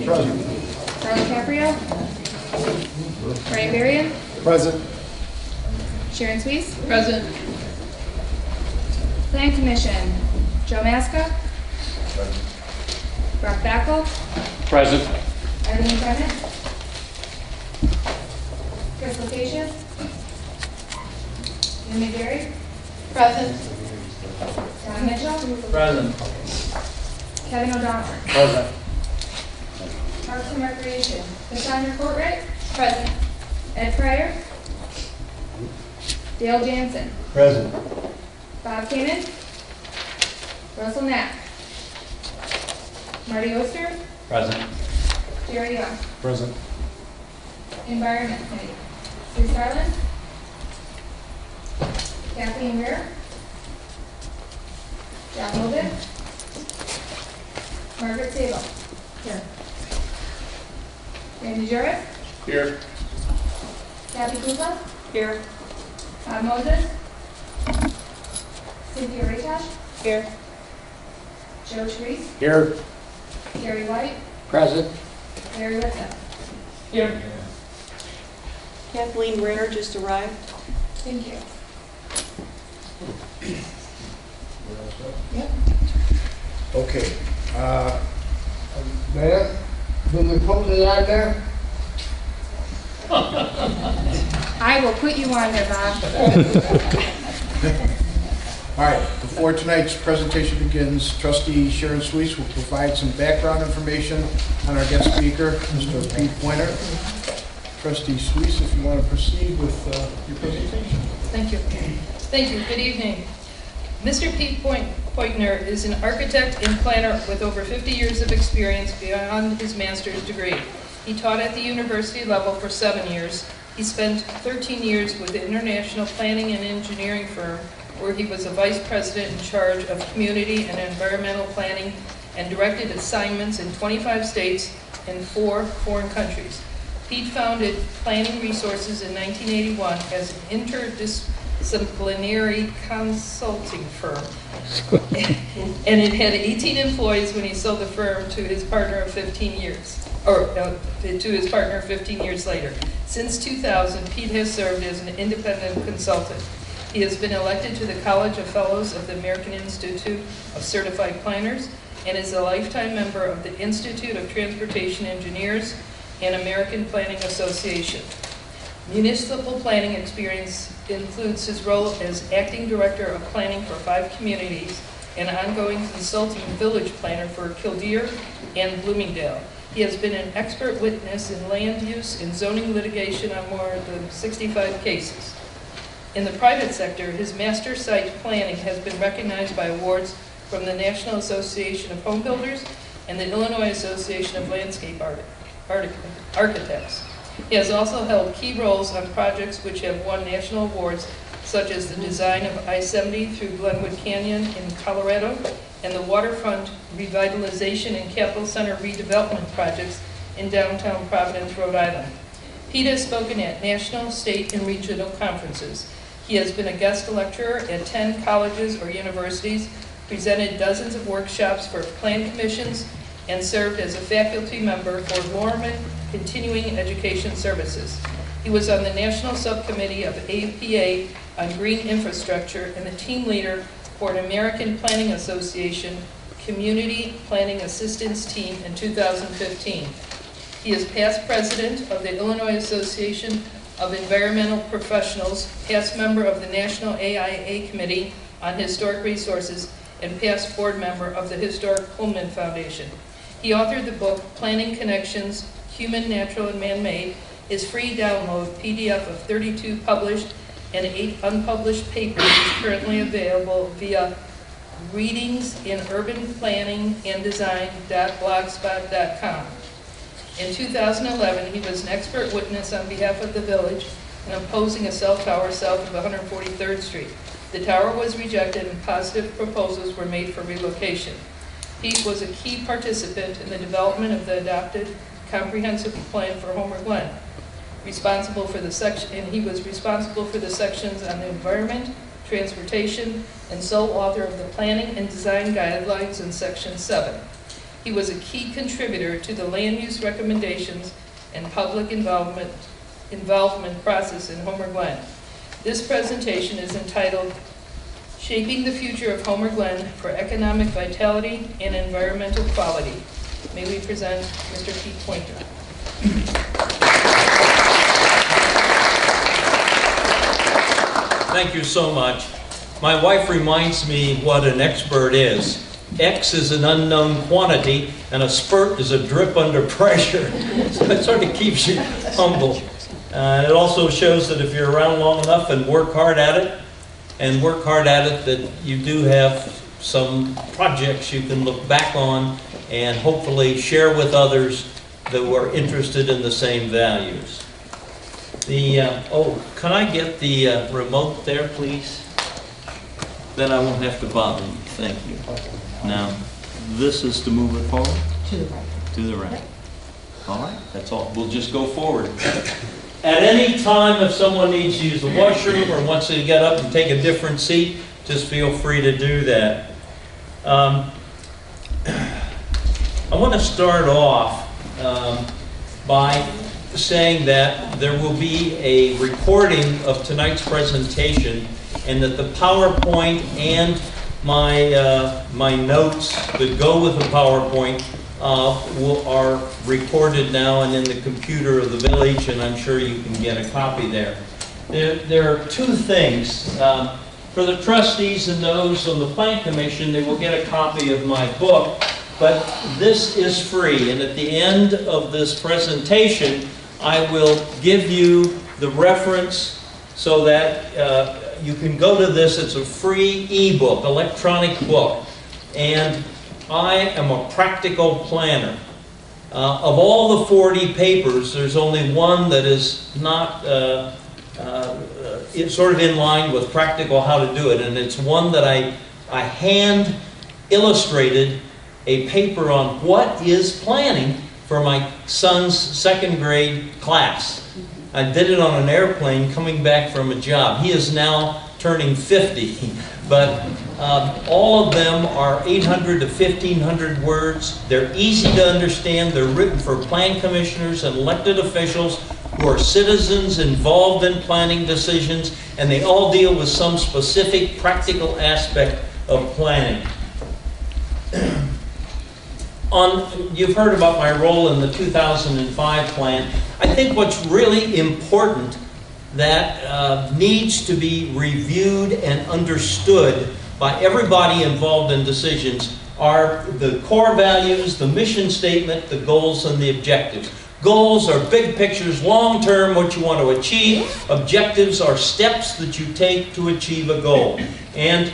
Present. Carla Caprio. Brian Berrien. Present. Sharon Swees. Present. Plan Commission. Joe Maska. Brock Backel. Present. Eileen Bennett. Chris Lopatius. Lynn McGarry. Present. Don Mitchell. Present. Kevin O'Donnell. Present. Parks and Recreation. Cassandra Courtright. Present. Ed Pryor. Dale Jansen. Present. Bob Kanan. Russell Knapp. Marty Oster. Present. Jerry Young. Present. Environment Committee. Bruce Garland. Kathleen Rear. John Logan. Margaret Sable. Here. Randy Jurek. Here. Kathy Kuzla. Here. Todd Moses. Cynthia Raytosh. Here. Joe Shreese. Here. Gary White. Present. Larry Whitson. Here. Kathleen Rare just arrived. Thank you. Okay. Mayor, will we put it on there? I will put you on there, Bob. All right, before tonight's presentation begins, Trustee Sharon Swees will provide some background information on our guest speaker, Mr. Pete Pointner. Trustee Swees, if you want to proceed with your presentation. Thank you. Thank you. Good evening. Mr. Pete Pointner is an architect and planner with over 50 years of experience beyond his master's degree. He taught at the university level for 7 years. He spent 13 years with the international planning and engineering firm, where he was a vice president in charge of community and environmental planning and directed assignments in 25 states and 4 foreign countries. Pete founded Planning Resources in 1981 as an interdisciplinary consulting firm. And it had 18 employees when he sold the firm to his partner of 15 years, to his partner 15 years later. Since 2000, Pete has served as an independent consultant. He has been elected to the College of Fellows of the American Institute of Certified Planners and is a lifetime member of the Institute of Transportation Engineers and American Planning Association. Municipal planning experience includes his role as acting director of planning for 5 communities and ongoing consulting village planner for Kildare and Bloomingdale. He has been an expert witness in land use and zoning litigation on more than 65 cases. In the private sector, his master site planning has been recognized by awards from the National Association of Home Builders and the Illinois Association of Landscape Architects. He has also held key roles on projects which have won national awards, such as the design of I-70 through Glenwood Canyon in Colorado and the waterfront revitalization and Capitol Center redevelopment projects in downtown Providence, Rhode Island. Pete has spoken at national, state, and regional conferences. He has been a guest lecturer at 10 colleges or universities, presented dozens of workshops for plan commissions, and served as a faculty member for Lorman Continuing Education Services. He was on the National Subcommittee of APA on Green Infrastructure and the team leader for an American Planning Association Community Planning Assistance Team in 2015. He is past president of the Illinois Association of Environmental Professionals, past member of the National AIA Committee on Historic Resources, and past board member of the Historic Pullman Foundation. He authored the book, Planning Connections, Human, Natural, and Man-Made. His free download PDF of 32 published and 8 unpublished papers is currently available via readingsinurbanplanninganddesign.blogspot.com. In 2011, he was an expert witness on behalf of the village in opposing a cell tower south of 143rd Street. The tower was rejected and positive proposals were made for relocation. Pete was a key participant in the development of the adopted comprehensive plan for Homer Glen. He was responsible for the sections on the environment, transportation, and sole author of the planning and design guidelines in section 7. He was a key contributor to the land use recommendations and public involvement process in Homer Glen. This presentation is entitled Shaping the Future of Homer Glen for Economic Vitality and Environmental Quality. May we present Mr. Pete Pointner. Thank you so much. My wife reminds me what an expert is. X is an unknown quantity, and a spurt is a drip under pressure. So it sort of keeps you humble. It also shows that if you're around long enough and work hard at it, that you do have some projects you can look back on and hopefully share with others that were interested in the same values. Can I get the remote there, please? Then I won't have to bother you. Thank you. Now, this is to move it forward? To the right. To the right. All right, that's all. We'll just go forward. At any time, if someone needs to use the washroom or wants to get up and take a different seat, just feel free to do that. I want to start off by saying that there will be a recording of tonight's presentation, and that the PowerPoint and my notes that go with the PowerPoint are recorded now and in the computer of the village, and I'm sure you can get a copy there. There are two things. For the trustees and those on the Plan Commission, they will get a copy of my book, but this is free, and at the end of this presentation, I will give you the reference so that you can go to this. It's a free e-book, electronic book, and I am a practical planner. Of all the 40 papers, there's only one that is not it's sort of in line with practical how to do it, and it's one that I hand illustrated a paper on what is planning for my son's second grade class. I did it on an airplane coming back from a job. He is now turning 50, but all of them are 800 to 1,500 words. They're easy to understand. They're written for plan commissioners and elected officials who are citizens involved in planning decisions, and they all deal with some specific practical aspect of planning. You've heard about my role in the 2005 plan. I think what's really important that needs to be reviewed and understood by everybody involved in decisions are the core values, the mission statement, the goals, and the objectives. Goals are big pictures, long-term, what you want to achieve. Objectives are steps that you take to achieve a goal. And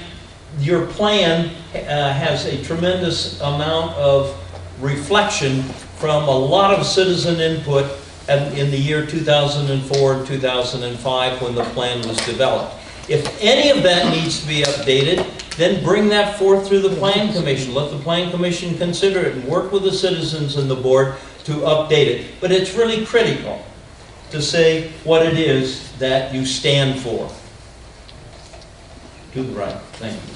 your plan has a tremendous amount of reflection from a lot of citizen input in the year 2004 and 2005 when the plan was developed. If any of that needs to be updated, then bring that forth through the Plan Commission. Let the Plan Commission consider it and work with the citizens and the board to update it. But it's really critical to say what it is that you stand for. To the right. Thank you.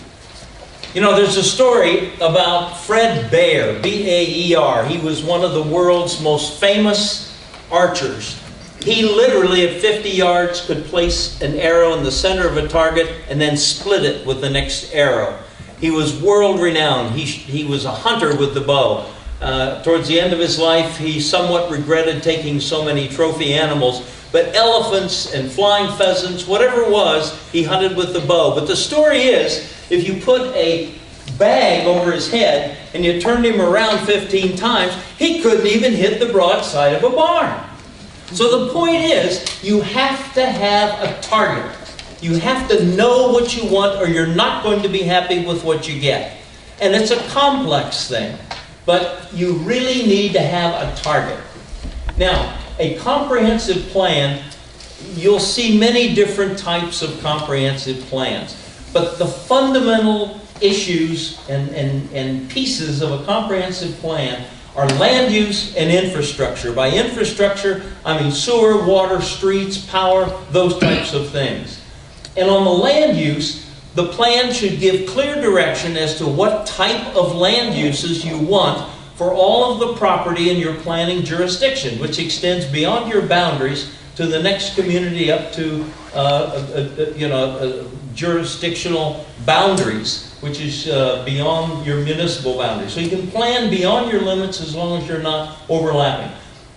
You know, there's a story about Fred Baer, B-A-E-R. He was one of the world's most famous archers. He literally at 50 yards could place an arrow in the center of a target and then split it with the next arrow. He was world renowned. He was a hunter with the bow. Towards the end of his life, he somewhat regretted taking so many trophy animals, but elephants and flying pheasants, whatever it was, he hunted with the bow. But the story is, if you put a bag over his head and you turned him around 15 times, he couldn't even hit the broadside of a barn. So the point is, you have to have a target. You have to know what you want, or you're not going to be happy with what you get. And it's a complex thing, but you really need to have a target. Now, a comprehensive plan, you'll see many different types of comprehensive plans, but the fundamental issues and pieces of a comprehensive plan are land use and infrastructure. By infrastructure, I mean sewer, water, streets, power, those types of things. And on the land use, the plan should give clear direction as to what type of land uses you want for all of the property in your planning jurisdiction, which extends beyond your boundaries to the next community up to jurisdictional boundaries, which is beyond your municipal boundaries. So you can plan beyond your limits as long as you're not overlapping.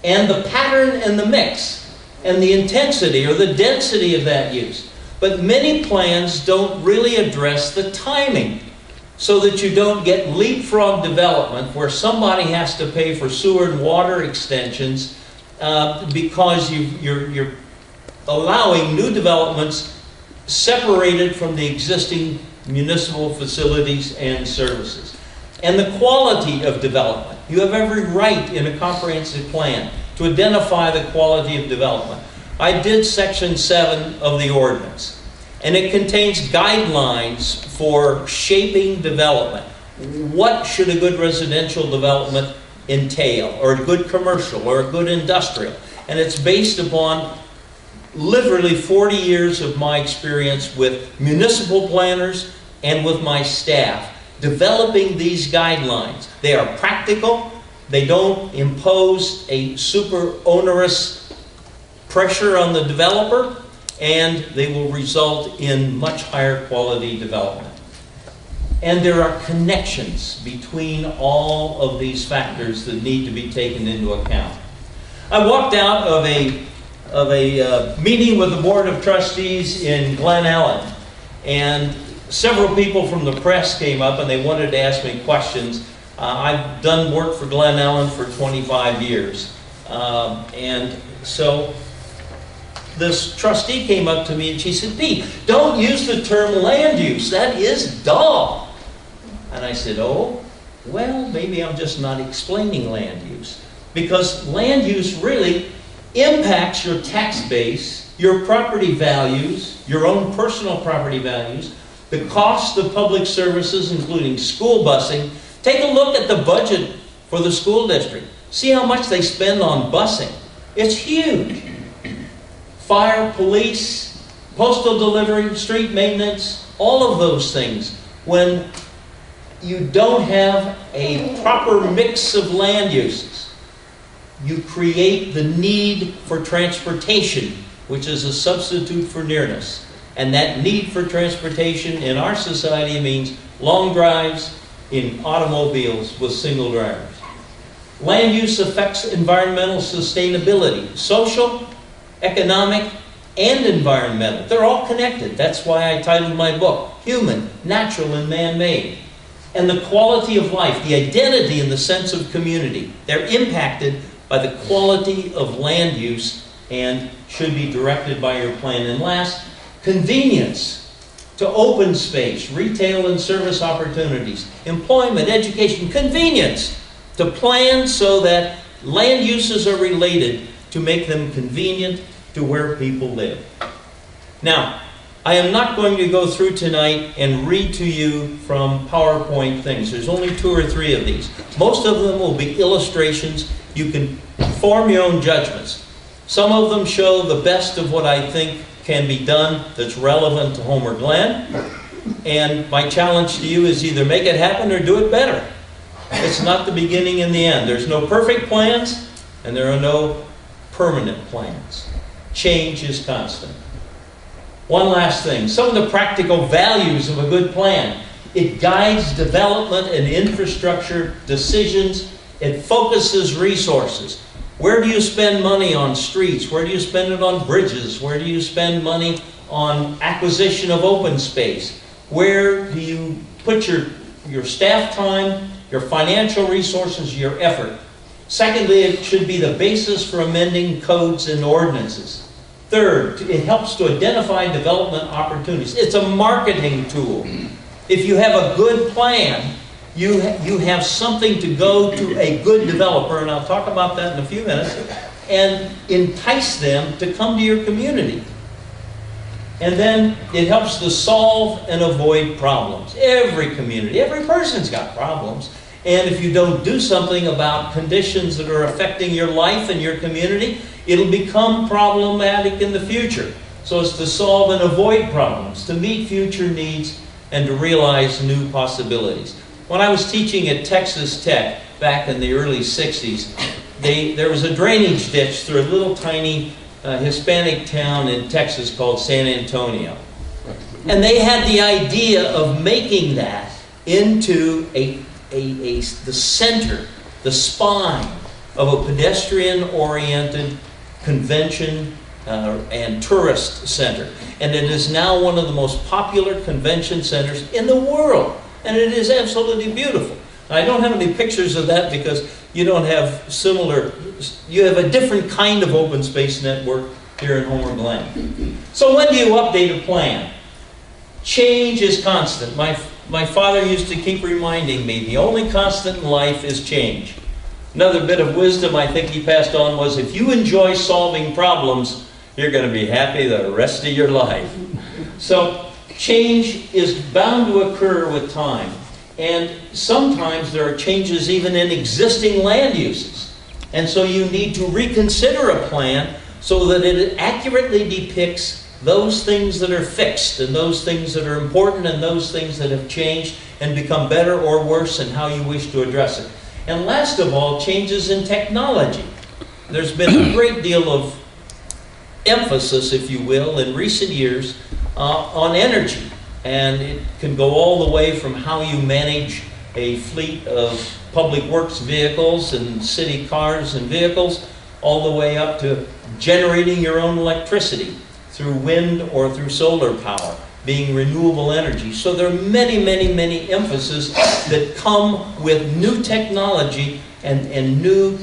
And the pattern and the mix and the intensity or the density of that use. But many plans don't really address the timing, so that you don't get leapfrog development where somebody has to pay for sewer and water extensions because you're allowing new developments separated from the existing municipal facilities and services. And the quality of development. You have every right in a comprehensive plan to identify the quality of development. I did Section 7 of the ordinance, and it contains guidelines for shaping development. What should a good residential development entail, or a good commercial, or a good industrial? And it's based upon literally 40 years of my experience with municipal planners and with my staff, developing these guidelines. They are practical. They don't impose a super onerous pressure on the developer, and they will result in much higher quality development. And there are connections between all of these factors that need to be taken into account. I walked out of a meeting with the Board of Trustees in Glen, and several people from the press came up and they wanted to ask me questions. I've done work for Glen for 25 years. And so this trustee came up to me and she said, "Pete, don't use the term land use. That is dull." And I said, "Oh, well, maybe I'm just not explaining land use. Because land use really impacts your tax base, your property values, your own personal property values, the cost of public services, including school busing. Take a look at the budget for the school district. See how much they spend on busing. It's huge. Fire, police, postal delivery, street maintenance, all of those things. When you don't have a proper mix of land uses, you create the need for transportation, which is a substitute for nearness. And that need for transportation in our society means long drives in automobiles with single drivers. Land use affects environmental sustainability, social, economic, and environmental. They're all connected. That's why I titled my book, Human, Natural, and Man-Made. And the quality of life, the identity and the sense of community, they're impacted by the quality of land use and should be directed by your plan. And last, convenience to open space, retail and service opportunities, employment, education, convenience to plan so that land uses are related to make them convenient to where people live. Now, I am not going to go through tonight and read to you from PowerPoint things. There's only 2 or 3 of these. Most of them will be illustrations. You can form your own judgments. Some of them show the best of what I think can be done that's relevant to Homer Glen. And my challenge to you is either make it happen or do it better. It's not the beginning and the end. There's no perfect plans, and there are no permanent plans. Change is constant. One last thing, some of the practical values of a good plan. It guides development and infrastructure decisions. It focuses resources. Where do you spend money on streets? Where do you spend it on bridges? Where do you spend money on acquisition of open space? Where do you put your staff time, your financial resources, your effort? Secondly, it should be the basis for amending codes and ordinances. Third, it helps to identify development opportunities. It's a marketing tool. If you have a good plan, you have something to go to a good developer, and I'll talk about that in a few minutes, and entice them to come to your community. And then it helps to solve and avoid problems. Every community, every person's got problems. And if you don't do something about conditions that are affecting your life and your community, it'll become problematic in the future. So it's to solve and avoid problems, to meet future needs, and to realize new possibilities. When I was teaching at Texas Tech back in the early 60s, there was a drainage ditch through a little tiny Hispanic town in Texas called San Antonio. And they had the idea of making that into the center, the spine of a pedestrian-oriented convention and tourist center. And it is now one of the most popular convention centers in the world. And it is absolutely beautiful. I don't have any pictures of that because you don't have you have a different kind of open space network here in Homer Glen. So when do you update a plan? Change is constant. My father used to keep reminding me, the only constant in life is change. Another bit of wisdom I think he passed on was, if you enjoy solving problems, you're going to be happy the rest of your life. So change is bound to occur with time. And sometimes there are changes even in existing land uses. And so you need to reconsider a plan so that it accurately depicts those things that are fixed and those things that are important and those things that have changed and become better or worse and how you wish to address it. And last of all, changes in technology. There's been a great deal of emphasis, if you will, in recent years on energy. And it can go all the way from how you manage a fleet of public works vehicles and city cars and vehicles, all the way up to generating your own electricity through wind or through solar power, being renewable energy. So there are many, many, many emphases that come with new technology and new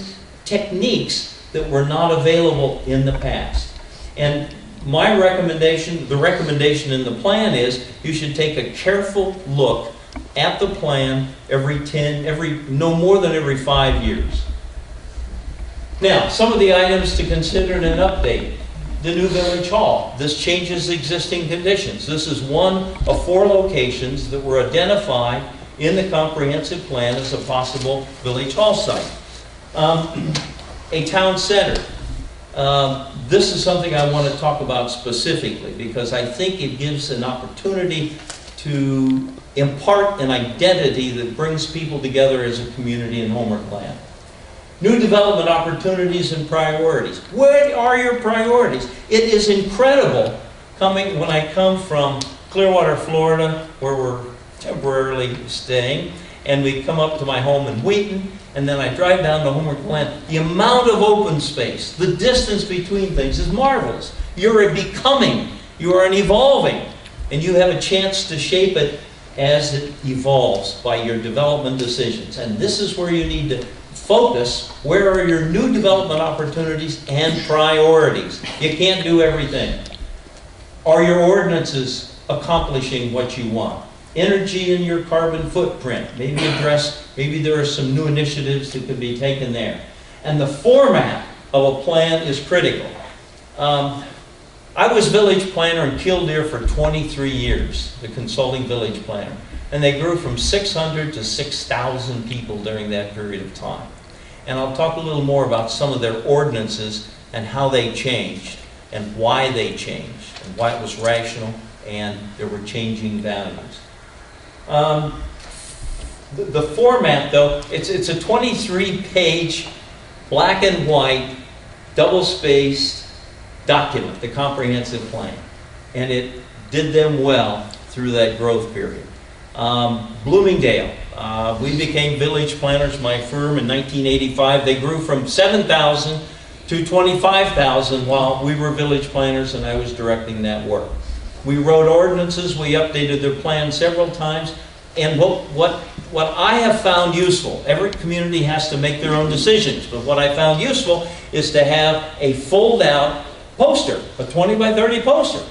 techniques that were not available in the past. And my recommendation, the recommendation in the plan is you should take a careful look at the plan no more than every 5 years. Now, some of the items to consider in an update. The new village hall. This changes existing conditions. This is one of 4 locations that were identified in the comprehensive plan as a possible village hall site. A town center. This is something I want to talk about specifically because I think it gives an opportunity to impart an identity that brings people together as a community in Homer Glen. New development opportunities and priorities. What are your priorities? It is incredible when I come from Clearwater, Florida, where we're temporarily staying, and we come up to my home in Wheaton, and then I drive down to Homer Glen. The amount of open space, the distance between things is marvelous. You're a becoming, you are an evolving, and you have a chance to shape it as it evolves by your development decisions. And this is where you need to focus. Where are your new development opportunities and priorities? You can't do everything. Are your ordinances accomplishing what you want? Energy in your carbon footprint. Maybe there are some new initiatives that could be taken there. And the format of a plan is critical. I was village planner in Killdeer for 23 years, the consulting village planner. And they grew from 600 to 6,000 people during that period of time. And I'll talk a little more about some of their ordinances and how they changed and why they changed and why it was rational and there were changing values. The format, though, it's a 23-page, black and white, double-spaced document, the comprehensive plan. And it did them well through that growth period. Bloomingdale, we became village planners, my firm, in 1985. They grew from 7,000 to 25,000 while we were village planners and I was directing that work. We wrote ordinances, we updated their plan several times, and what I have found useful, every community has to make their own decisions, but what I found useful is to have a fold-out poster, a 20 by 30 poster.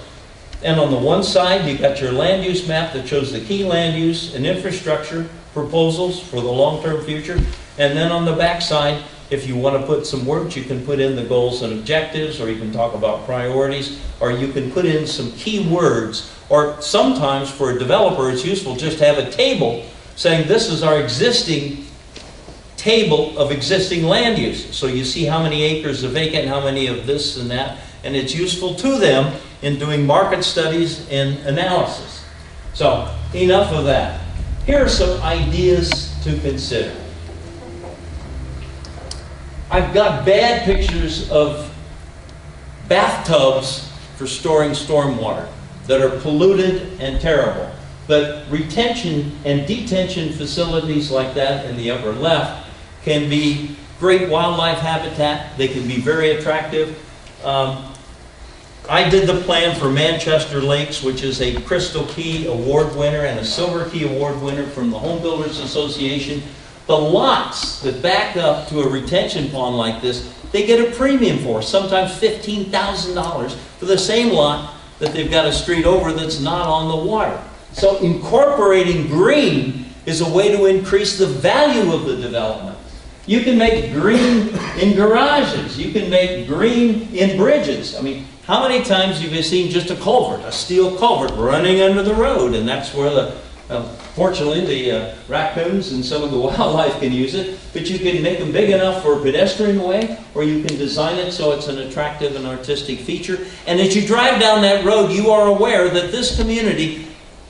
And on the one side, you got your land use map that shows the key land use and infrastructure proposals for the long-term future. And then on the back side, if you want to put some words, you can put in the goals and objectives, or you can talk about priorities, or you can put in some key words. Or sometimes for a developer, it's useful just to have a table saying this is our existing table of existing land uses. So you see how many acres are vacant, how many of this and that, and it's useful to them in doing market studies and analysis. So enough of that. Here are some ideas to consider. I've got bad pictures of bathtubs for storing stormwater that are polluted and terrible. But retention and detention facilities like that in the upper left can be great wildlife habitat. They can be very attractive. I did the plan for Manchester Lakes, which is a Crystal Key Award winner and a Silver Key Award winner from the Home Builders Association. The lots that back up to a retention pond like this, they get a premium for, sometimes $15,000 for the same lot that they've got a street over that's not on the water. So incorporating green is a way to increase the value of the development. You can make green in garages. You can make green in bridges. I mean, how many times have you seen just a culvert, a steel culvert running under the road? And that's where fortunately, the raccoons and some of the wildlife can use it. But you can make them big enough for a pedestrian way, or you can design it so it's an attractive and artistic feature. And as you drive down that road, you are aware that this community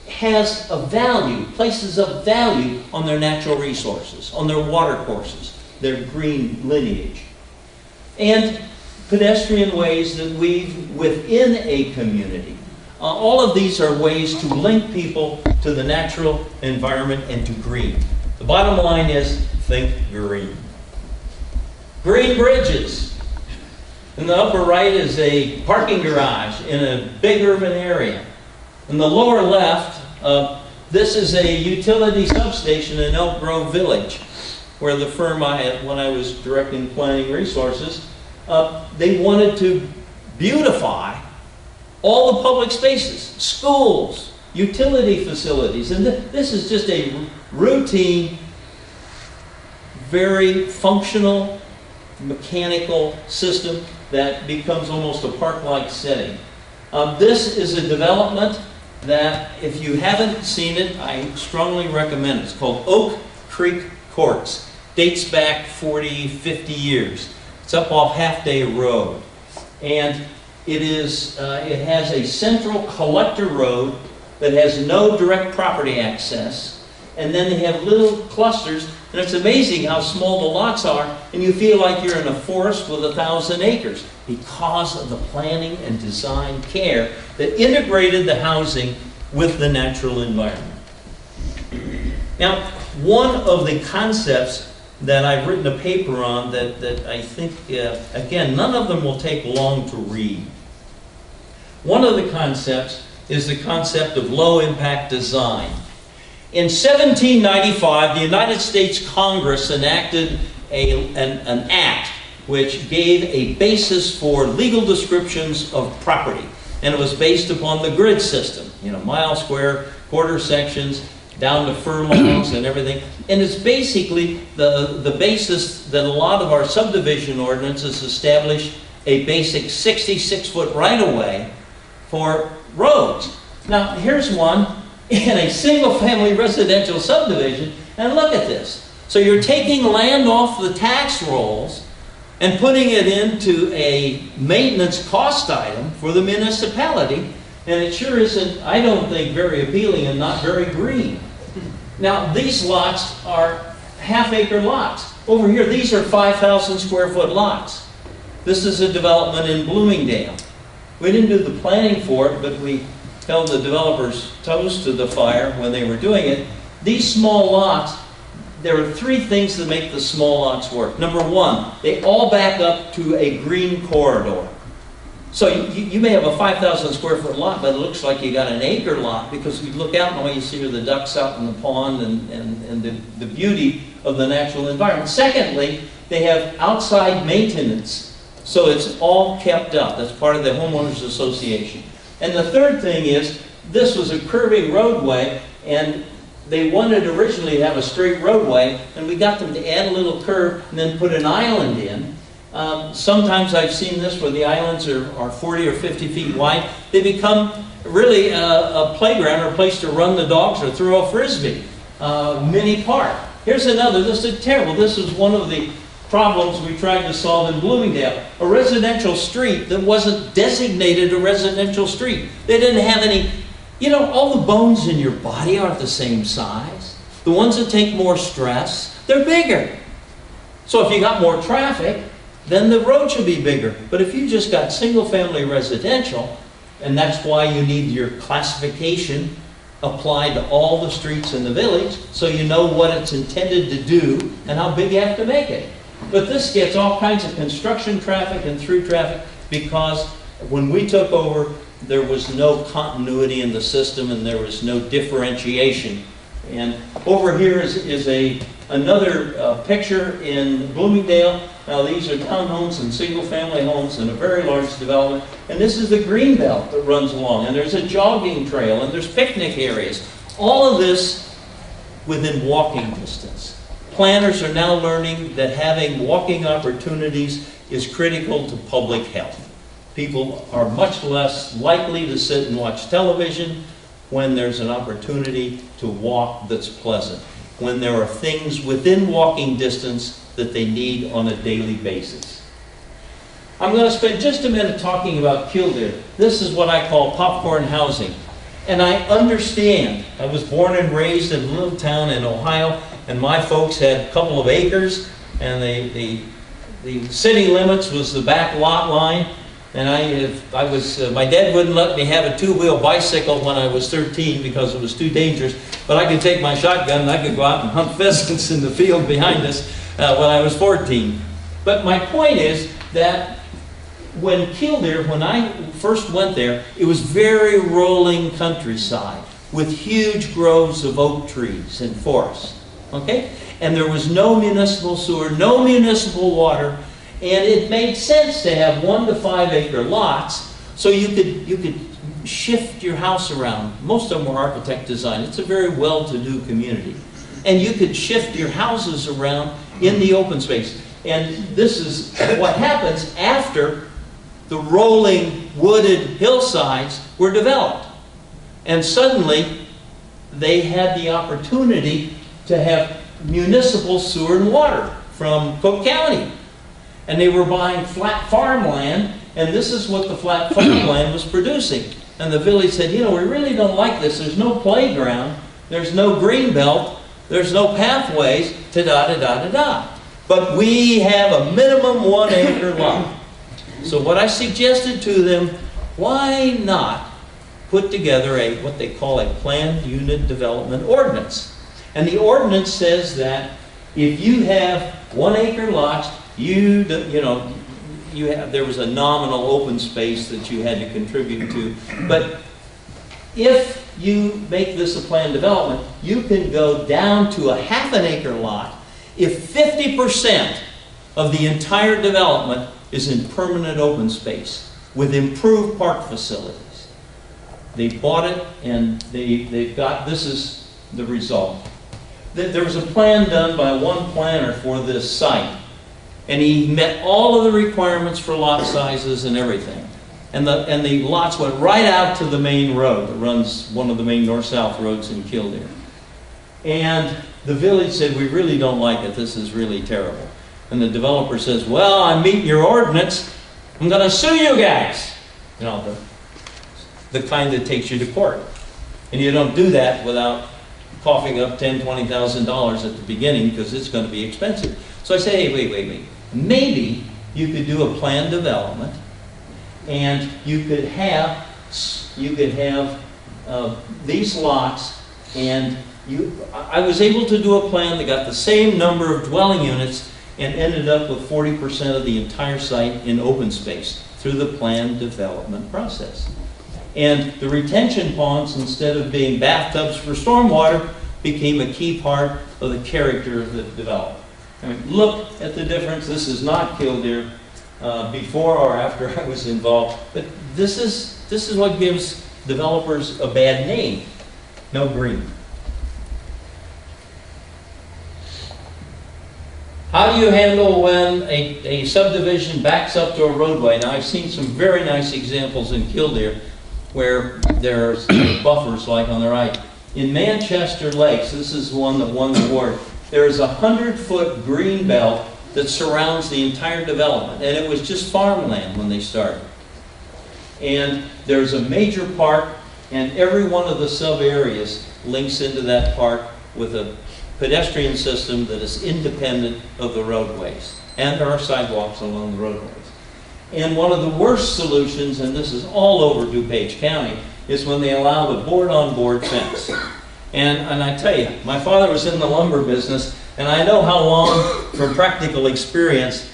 has a value, places of value on their natural resources, on their water courses, their green lineage. And pedestrian ways that weave within a community. All of these are ways to link people to the natural environment and to green. The bottom line is, think green. Green bridges. In the upper right is a parking garage in a big urban area. In the lower left, this is a utility substation in Elk Grove Village, where the firm I had, when I was directing planning resources, they wanted to beautify all the public spaces, schools, utility facilities. And this is just a routine, very functional, mechanical system that becomes almost a park-like setting. This is a development that, if you haven't seen it, I strongly recommend it. It's called Oak Creek Courts. Dates back 40, 50 years. It's up off Half Day Road. And it has a central collector road that has no direct property access. And then they have little clusters, and it's amazing how small the lots are, and you feel like you're in a forest with 1,000 acres because of the planning and design care that integrated the housing with the natural environment. Now, one of the concepts that I've written a paper on that I think, again, none of them will take long to read. One of the concepts is the concept of low-impact design. In 1795, the United States Congress enacted an act which gave a basis for legal descriptions of property. And it was based upon the grid system, mile square, quarter sections, down to furlongs and everything. And it's basically the basis that a lot of our subdivision ordinances establish a basic 66-foot right-of-way for roads. Now, here's one in a single-family residential subdivision, and look at this. So you're taking land off the tax rolls and putting it into a maintenance cost item for the municipality, and it sure isn't, I don't think, very appealing and not very green. Now, these lots are half-acre lots. Over here, these are 5,000 square foot lots. This is a development in Bloomingdale. We didn't do the planning for it, but we held the developers' toes to the fire when they were doing it. These small lots, there are three things that make the small lots work. Number one, they all back up to a green corridor. So you may have a 5,000 square foot lot, but it looks like you got an acre lot, because you look out and all you see are the ducks out in the pond and the beauty of the natural environment. Secondly, they have outside maintenance. So it's all kept up. That's part of the homeowners association. And the third thing is, this was a curving roadway, and they wanted originally to have a straight roadway, and we got them to add a little curve and then put an island in. Sometimes I've seen this where the islands are 40 or 50 feet wide. They become really a playground or a place to run the dogs or throw a frisbee. Mini park. Here's another. This is terrible. This is one of the problems we tried to solve in Bloomingdale. A residential street that wasn't designated a residential street. They didn't have any, all the bones in your body aren't the same size. The ones that take more stress, they're bigger. So if you got more traffic, then the road should be bigger. But if you just got single-family residential, and that's why you need your classification applied to all the streets in the village, so you know what it's intended to do and how big you have to make it. But this gets all kinds of construction traffic and through traffic because when we took over, there was no continuity in the system and there was no differentiation. And over here is another picture in Bloomingdale. Now these are townhomes and single-family homes in a very large development. And this is the green belt that runs along. And there's a jogging trail and there's picnic areas. All of this within walking distance. Planners are now learning that having walking opportunities is critical to public health. People are much less likely to sit and watch television when there's an opportunity to walk that's pleasant, when there are things within walking distance that they need on a daily basis. I'm going to spend just a minute talking about Kildare. This is what I call popcorn housing. And I understand. I was born and raised in a little town in Ohio, and my folks had a couple of acres, and the city limits was the back lot line. And my dad wouldn't let me have a two-wheel bicycle when I was 13 because it was too dangerous. But I could take my shotgun and I could go out and hunt pheasants in the field behind us when I was 14. But my point is that when I first went there, it was very rolling countryside with huge groves of oak trees and forests. Okay? And there was no municipal sewer, no municipal water. And it made sense to have 1 to 5 acre lots so you could shift your house around. Most of them were architect designed. It's a very well-to-do community. And you could shift your houses around in the open space. And this is what happens after the rolling wooded hillsides were developed. And suddenly they had the opportunity to have municipal sewer and water from Cook County. And they were buying flat farmland, and this is what the flat farmland was producing. And the village said, you know, we really don't like this. There's no playground, there's no green belt, there's no pathways, ta-da-da-da-da-da. But we have a minimum 1 acre lot. So what I suggested to them, why not put together what they call a planned unit development ordinance? And the ordinance says that if you have 1 acre lots, there was a nominal open space that you had to contribute to. But if you make this a planned development, you can go down to a ½ acre lot if 50% of the entire development is in permanent open space with improved park facilities. They bought it and this is the result. There was a plan done by one planner for this site. And he met all of the requirements for lot sizes and everything. And the lots went right out to the main road that runs one of the main north-south roads in Kildare. And the village said, we really don't like it. This is really terrible. And the developer says, well, I'm meeting your ordinance. I'm going to sue you guys. You know, the kind that takes you to court. And you don't do that without coughing up $10,000, $20,000 at the beginning because it's going to be expensive. So I say, hey, wait. Maybe you could do a planned development, and you could have these lots, and I was able to do a plan that got the same number of dwelling units and ended up with 40% of the entire site in open space through the planned development process. And the retention ponds, instead of being bathtubs for stormwater, became a key part of the character of the development. I mean, look at the difference. This is not Kildare before or after I was involved, but this is what gives developers a bad name. No green. How do you handle when a subdivision backs up to a roadway? Now, I've seen some very nice examples in Kildare where there's buffers like on the right. In Manchester Lakes, this is the one that won the award, there's a 100-foot green belt that surrounds the entire development. And it was just farmland when they started. And there's a major park, and every one of the sub-areas links into that park with a pedestrian system that is independent of the roadways. And there are sidewalks along the roadways. And one of the worst solutions, and this is all over DuPage County, is when they allow the board-on-board fence. And I tell you, my father was in the lumber business, and I know how long, from practical experience,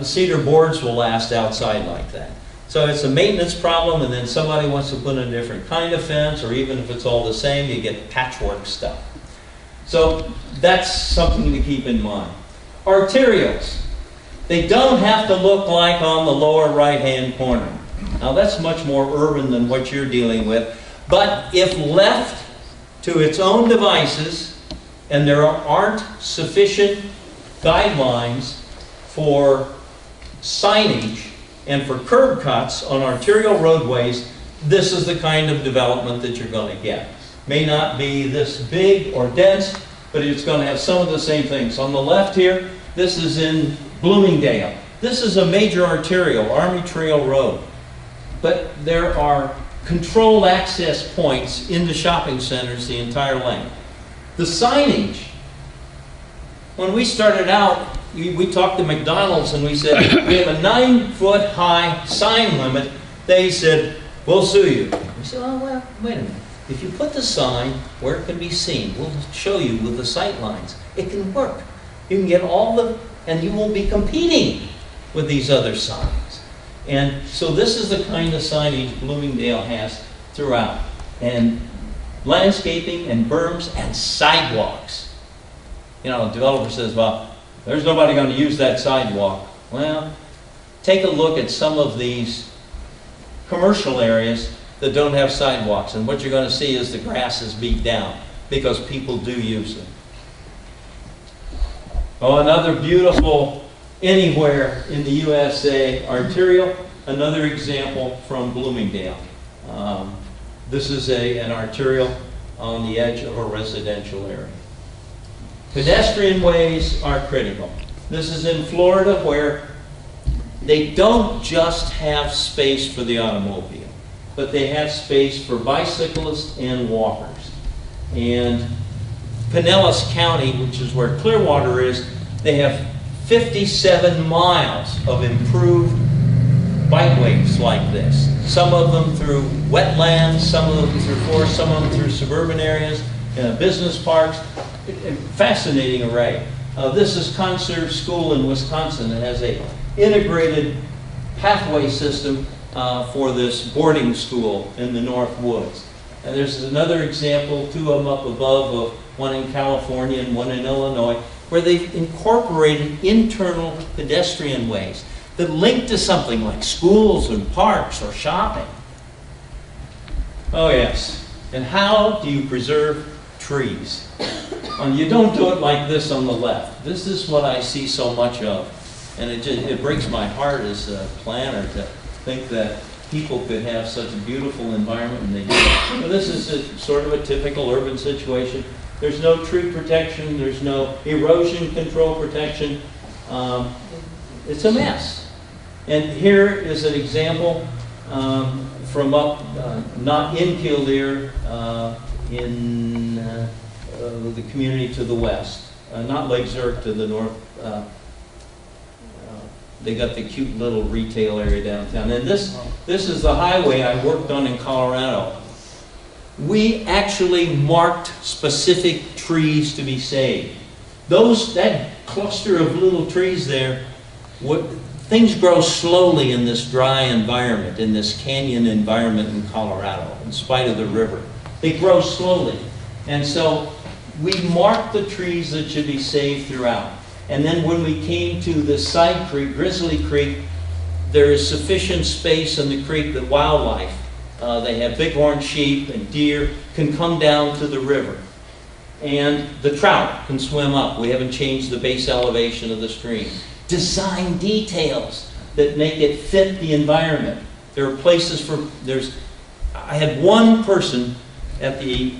cedar boards will last outside like that. So it's a maintenance problem, and then somebody wants to put in a different kind of fence, or even if it's all the same, you get patchwork stuff. So that's something to keep in mind. Arterials. They don't have to look like on the lower right-hand corner. Now that's much more urban than what you're dealing with, but if left to its own devices, and there aren't sufficient guidelines for signage and for curb cuts on arterial roadways, this is the kind of development that you're going to get. May not be this big or dense, but it's going to have some of the same things. On the left here, this is in Bloomingdale. This is a major arterial, Army Trail Road. But there are controlled access points in the shopping centers the entire length. The signage, when we started out, we talked to McDonald's and we said, we have a 9-foot high sign limit. They said, we'll sue you. We said, oh, well, wait a minute. If you put the sign where it can be seen, we'll show you with the sight lines. It can work. You can get all the, and you won't be competing with these other signs. And so this is the kind of signage Bloomingdale has throughout. And landscaping and berms and sidewalks. You know, the developer says, well, there's nobody going to use that sidewalk. Well, take a look at some of these commercial areas that don't have sidewalks, and what you're going to see is the grass is beat down because people do use them. Oh, another beautiful anywhere in the USA arterial, another example from Bloomingdale. This is an arterial on the edge of a residential area. Pedestrian ways are critical. This is in Florida where they don't just have space for the automobile, but they have space for bicyclists and walkers. And Pinellas County, which is where Clearwater is, they have 57 miles of improved bikeways like this. Some of them through wetlands, some of them through forests, some of them through suburban areas, business parks. Fascinating array. This is Conserve School in Wisconsin. It has an integrated pathway system for this boarding school in the North Woods. And there's another example, two of them up above, of one in California and one in Illinois, where they've incorporated internal pedestrian ways that link to something like schools and parks or shopping. Oh yes. And how do you preserve trees? You don't do it like this on the left. This is what I see so much of. And it breaks my heart as a planner to think that people could have such a beautiful environment and they do. Well, this is sort of a typical urban situation. There's no tree protection. There's no erosion control protection. It's a mess. And here is an example from up, not in Kildare, in the community to the west. Not Lake Zurich to the north. They got the cute little retail area downtown. And this is the highway I worked on in Colorado. We actually marked specific trees to be saved. That cluster of little trees there, things grow slowly in this dry environment, in this canyon environment in Colorado, in spite of the river. They grow slowly. And so we marked the trees that should be saved throughout. And then when we came to the side creek, Grizzly Creek, there is sufficient space in the creek that wildlife, they have bighorn sheep and deer, can come down to the river. And the trout can swim up. We haven't changed the base elevation of the stream. Design details that make it fit the environment. There are places for, I had one person at the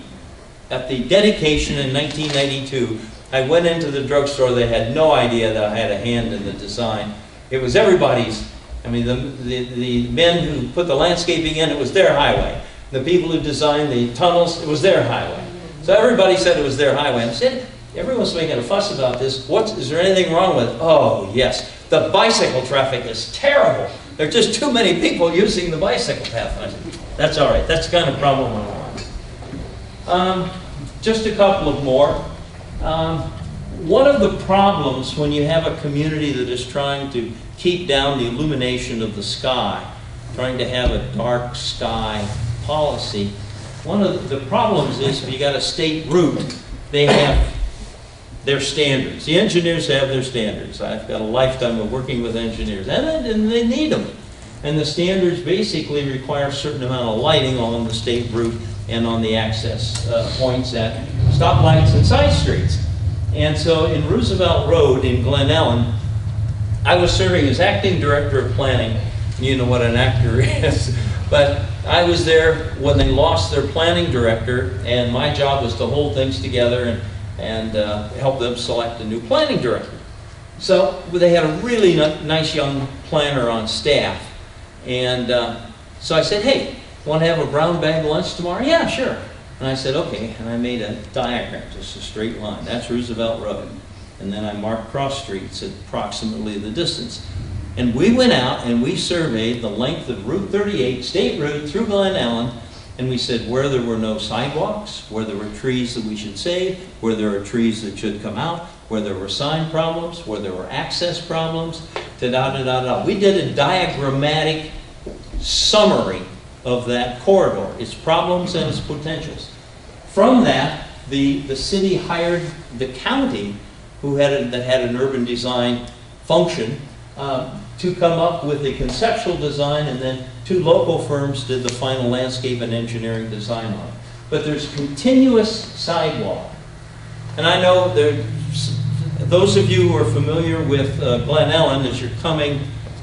dedication in 1992. I went into the drugstore, they had no idea that I had a hand in the design. It was everybody's. I mean, the men who put the landscaping in, it was their highway. The people who designed the tunnels, it was their highway. So everybody said it was their highway. I said, everyone's making a fuss about this. Is there anything wrong with it? Oh, yes. The bicycle traffic is terrible. There are just too many people using the bicycle path. And I said, that's all right. That's the kind of problem I want. Just a couple of more. One of the problems when you have a community that is trying to keep down the illumination of the sky, trying to have a dark sky policy, one of the problems is if you got a state route, they have their standards. The engineers have their standards. I've got a lifetime of working with engineers, and they need them. And the standards basically require a certain amount of lighting on the state route and on the access points at stoplights and side streets. And so in Roosevelt Road in Glen Ellen, I was serving as acting director of planning. You know what an actor is. But I was there when they lost their planning director, and my job was to hold things together and help them select a new planning director. So they had a really nice young planner on staff. And so I said, hey, want to have a brown bag lunch tomorrow? Yeah, sure. And I said, okay. And I made a diagram, just a straight line. That's Roosevelt Road. And then I marked cross streets at approximately the distance. And we went out and we surveyed the length of Route 38, State Route, through Glen Ellen, and we said where there were no sidewalks, where there were trees that we should save, where there are trees that should come out, where there were sign problems, where there were access problems, da-da-da-da-da. We did a diagrammatic summary of that corridor, its problems and its potentials. From that, the city hired the county, that had an urban design function, to come up with a conceptual design, and then 2 local firms did the final landscape and engineering design on it. But there's continuous sidewalk. And I know those of you who are familiar with Glen Ellen, as you're coming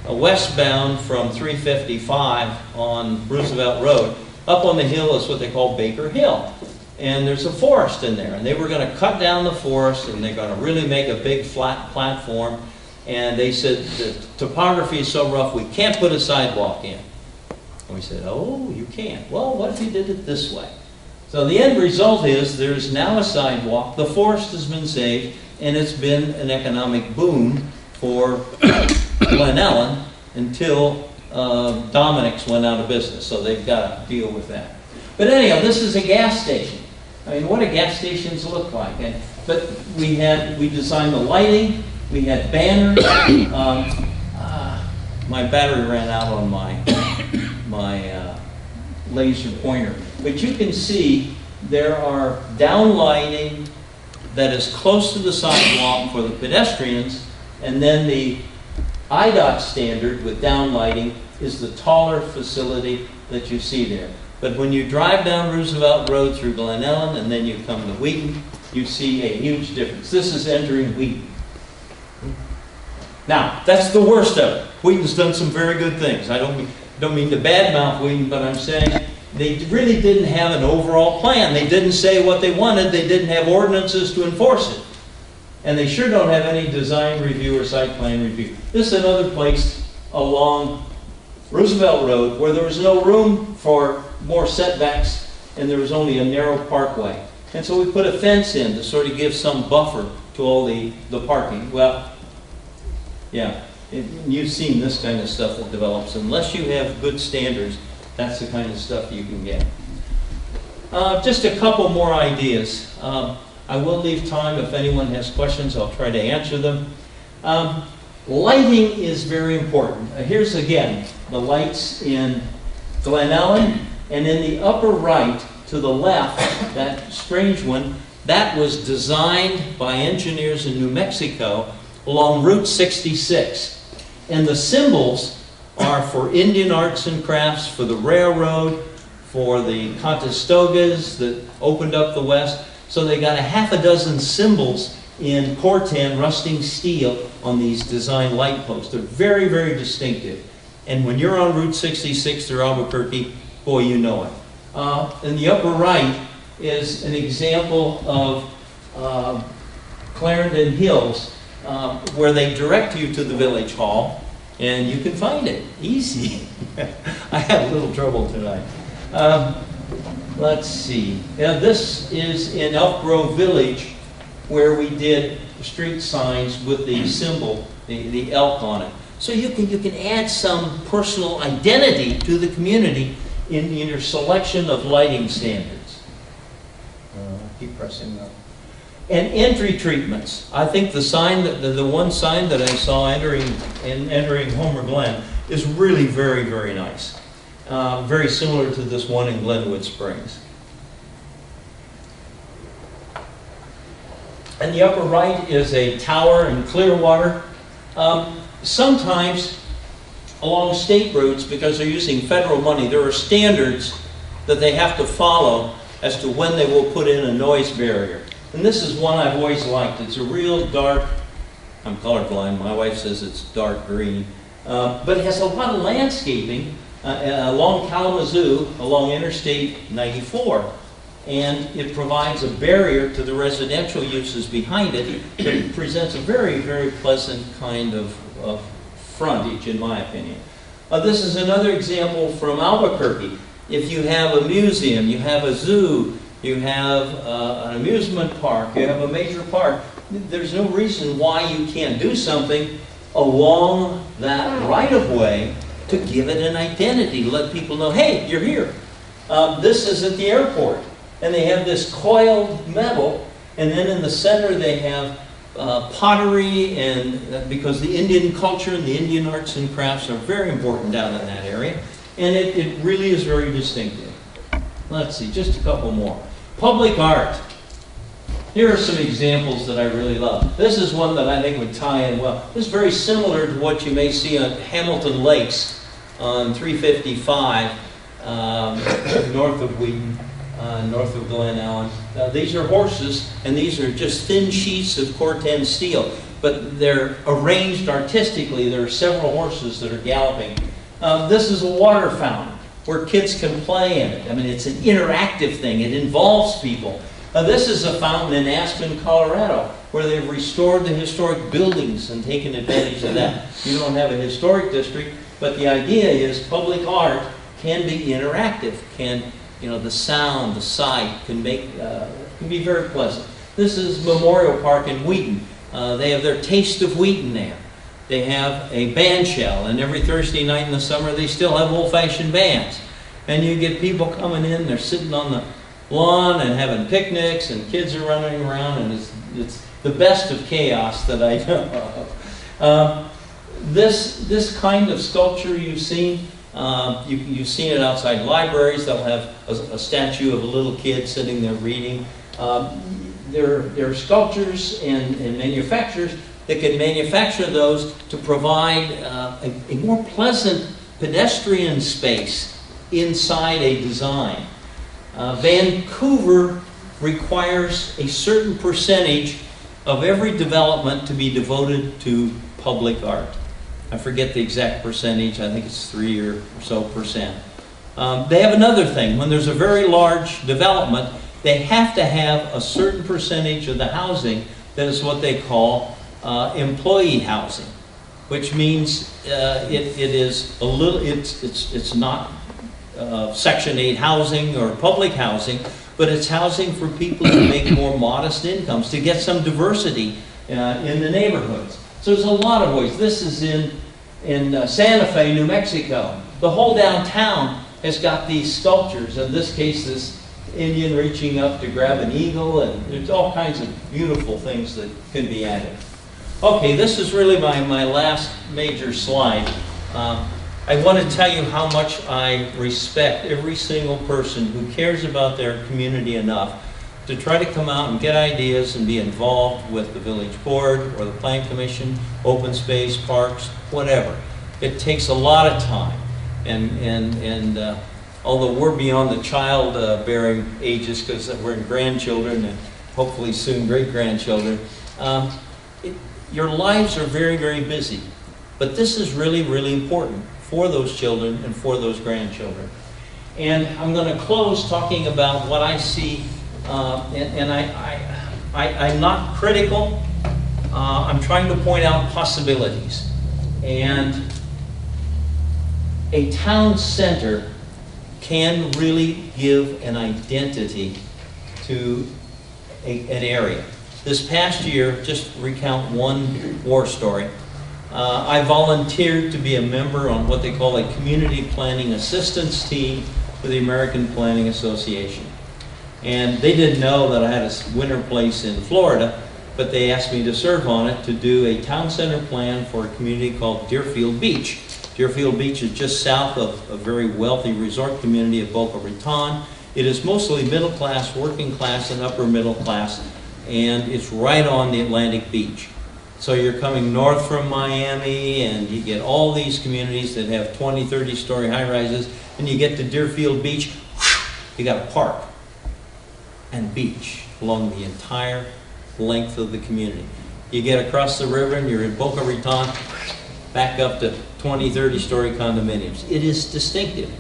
westbound from 355 on Roosevelt Road, up on the hill is what they call Baker Hill. And there's a forest in there. And they were going to cut down the forest, and they're going to really make a big flat platform. And they said, the topography is so rough, we can't put a sidewalk in. And we said, oh, you can't. Well, what if you did it this way? So the end result is there's now a sidewalk, the forest has been saved, and it's been an economic boon for Glen Ellen until Dominic's went out of business. So they've got to deal with that. But anyhow, this is a gas station. I mean, what do gas stations look like? But we designed the lighting. We had banners. My battery ran out on my laser pointer. But you can see there are downlighting that is close to the sidewalk for the pedestrians, and then the IDOT standard with downlighting is the taller facility that you see there. But when you drive down Roosevelt Road through Glen Ellen and then you come to Wheaton, you see a huge difference. This is entering Wheaton. Now, that's the worst of it. Wheaton's done some very good things. I don't mean to badmouth Wheaton, but I'm saying they really didn't have an overall plan. They didn't say what they wanted. They didn't have ordinances to enforce it. And they sure don't have any design review or site plan review. This is another place along Roosevelt Road where there was no room for more setbacks and there was only a narrow parkway. And so we put a fence in to sort of give some buffer to all the parking. Well, yeah, you've seen this kind of stuff that develops. Unless you have good standards, that's the kind of stuff you can get. Just a couple more ideas. I will leave time if anyone has questions. I'll try to answer them. Lighting is very important. Here's again the lights in Glen Ellen, and in the upper right to the left, that strange one, that was designed by engineers in New Mexico along Route 66. And the symbols are for Indian arts and crafts, for the railroad, for the Conestogas that opened up the West. So they got a half a dozen symbols in Cortan rusting steel on these design light posts. They're very, very distinctive. And when you're on Route 66 through Albuquerque, boy, you know it. In the upper right is an example of Clarendon Hills, where they direct you to the village hall, and you can find it easy. I had a little trouble tonight. Let's see. This is in Elk Grove Village, where we did street signs with the symbol, the elk on it. So you can add some personal identity to the community in your selection of lighting standards. Keep pressing up. And entry treatments. I think the sign the one sign that I saw entering Homer Glen is really very, very nice. Very similar to this one in Glenwood Springs. And the upper right is a tower in Clearwater. Sometimes along state routes, because they're using federal money, there are standards that they have to follow as to when they will put in a noise barrier. And this is one I've always liked. It's a real dark, I'm colorblind, my wife says it's dark green, but it has a lot of landscaping along Kalamazoo, along Interstate 94. And it provides a barrier to the residential uses behind it. It presents a very, very pleasant kind of frontage, in my opinion. This is another example from Albuquerque. If you have a museum, you have a zoo, you have an amusement park, you have a major park, there's no reason why you can't do something along that right-of-way to give it an identity, let people know, hey, you're here. This is at the airport. And they have this coiled metal, and then in the center they have pottery, and because the Indian culture and the Indian arts and crafts are very important down in that area, and it really is very distinctive. Let's see, just a couple more. Public art. Here are some examples that I really love. This is one that I think would tie in well. This is very similar to what you may see on Hamilton Lakes on 355 north of Wheaton. North of Glen Allen. These are horses, and these are just thin sheets of Corten steel, but they're arranged artistically. There are several horses that are galloping. This is a water fountain where kids can play in it. I mean, it's an interactive thing. It involves people. This is a fountain in Aspen, Colorado, where they've restored the historic buildings and taken advantage of that. You don't have a historic district, but the idea is public art can be interactive, the sound, the sight can be very pleasant. This is Memorial Park in Wheaton. They have their Taste of Wheaton there. They have a band shell, and every Thursday night in the summer they still have old-fashioned bands. And you get people coming in, they're sitting on the lawn and having picnics, and kids are running around, and it's the best of chaos that I know of. This kind of sculpture you've seen, you've seen it outside libraries. They'll have a statue of a little kid sitting there reading. There are sculptures and manufacturers that can manufacture those to provide a more pleasant pedestrian space inside a design. Vancouver requires a certain percentage of every development to be devoted to public art. I forget the exact percentage, I think it's 3 or so percent. They have another thing. When there's a very large development, they have to have a certain percentage of the housing that is what they call employee housing, which means it's not Section 8 housing or public housing, but it's housing for people who make more modest incomes, to get some diversity in the neighborhoods. So there's a lot of ways. This is in Santa Fe, New Mexico. The whole downtown has got these sculptures. In this case, this Indian reaching up to grab an eagle, and there's all kinds of beautiful things that can be added. Okay, this is really my last major slide. I want to tell you how much I respect every single person who cares about their community enough to try to come out and get ideas and be involved with the village board or the planning commission, open space, parks, whatever. It takes a lot of time, and although we're beyond the child-bearing ages because we're in grandchildren and hopefully soon great-grandchildren, your lives are very, very busy. But this is really, really important for those children and for those grandchildren. And I'm going to close talking about what I see, and I'm not critical. I'm trying to point out possibilities. And a town center can really give an identity to an area. This past year, just recount one war story. I volunteered to be a member on what they call a community planning assistance team for the American Planning Association. And they didn't know that I had a winter place in Florida, but they asked me to serve on it to do a town center plan for a community called Deerfield Beach. Deerfield Beach is just south of a very wealthy resort community of Boca Raton. It is mostly middle class, working class, and upper middle class, and it's right on the Atlantic beach. So you're coming north from Miami, and you get all these communities that have 20, 30-story high-rises, and you get to Deerfield Beach, you got a park and beach along the entire length of the community. You get across the river, and you're in Boca Raton, back up to 20, 30-story condominiums. It is distinctive.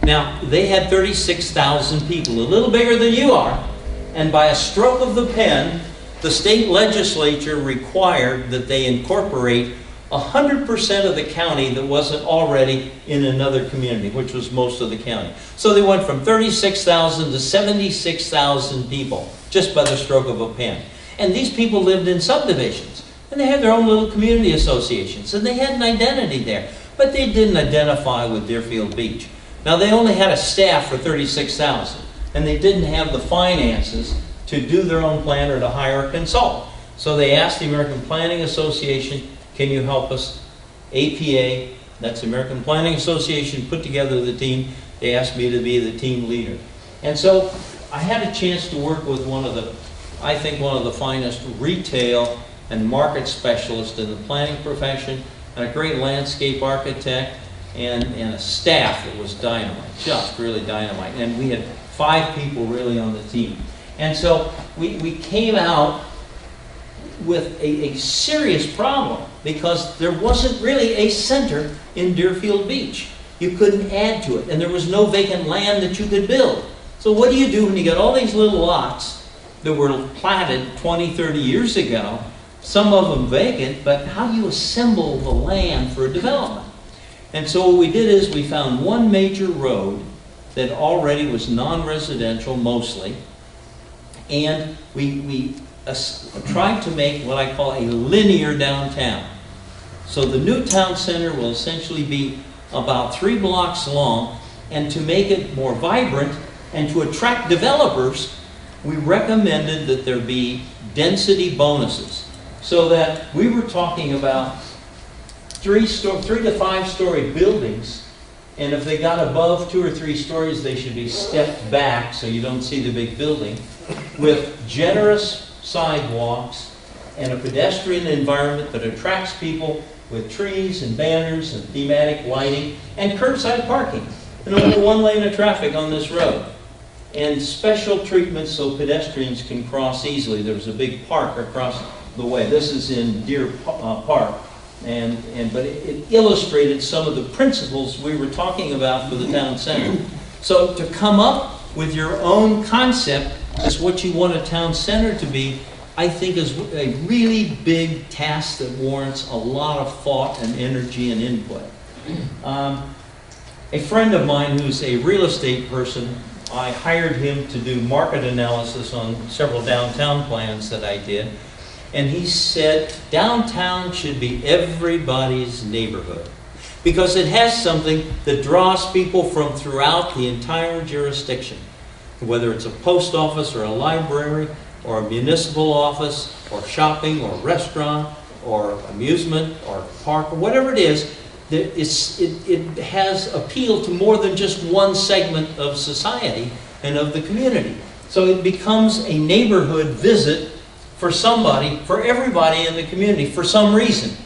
Now, they had 36,000 people, a little bigger than you are, and by a stroke of the pen, the state legislature required that they incorporate 100% of the county that wasn't already in another community, which was most of the county. So they went from 36,000 to 76,000 people, just by the stroke of a pen. And these people lived in subdivisions, and they had their own little community associations, and they had an identity there. But they didn't identify with Deerfield Beach. Now, they only had a staff for 36,000, and they didn't have the finances to do their own plan or to hire a consultant. So they asked the American Planning Association, can you help us? APA, that's the American Planning Association, put together the team. They asked me to be the team leader. And so I had a chance to work with I think one of the finest retail and market specialists in the planning profession, and a great landscape architect, and a staff that was dynamite, just really dynamite. And we had 5 people really on the team. And so we came out with a serious problem because there wasn't really a center in Deerfield Beach. You couldn't add to it, and there was no vacant land that you could build. So what do you do when you got all these little lots that were platted 20, 30 years ago, some of them vacant, but how do you assemble the land for a development? And so what we did is we found one major road that already was non-residential mostly, and we tried to make what I call a linear downtown. So the new town center will essentially be about 3 blocks long, and to make it more vibrant and to attract developers, we recommended that there be density bonuses, so that we were talking about 3 to 5 story buildings, and if they got above 2 or 3 stories, they should be stepped back so you don't see the big building, with generous sidewalks and a pedestrian environment that attracts people, with trees and banners and thematic lighting and curbside parking, and only 1 lane of traffic on this road, and special treatments so pedestrians can cross easily. There's a big park across the way. This is in Deer Park, but it illustrated some of the principles we were talking about for the town center. So to come up with your own concept as what you want a town center to be, I think is a really big task that warrants a lot of thought and energy and input. A friend of mine who's a real estate person, I hired him to do market analysis on several downtown plans that I did. And he said, downtown should be everybody's neighborhood, because it has something that draws people from throughout the entire jurisdiction, whether it's a post office or a library or a municipal office or shopping or restaurant or amusement or park or whatever it is. It has appeal to more than just one segment of society and of the community. So it becomes a neighborhood visit for somebody, for everybody in the community, for some reason.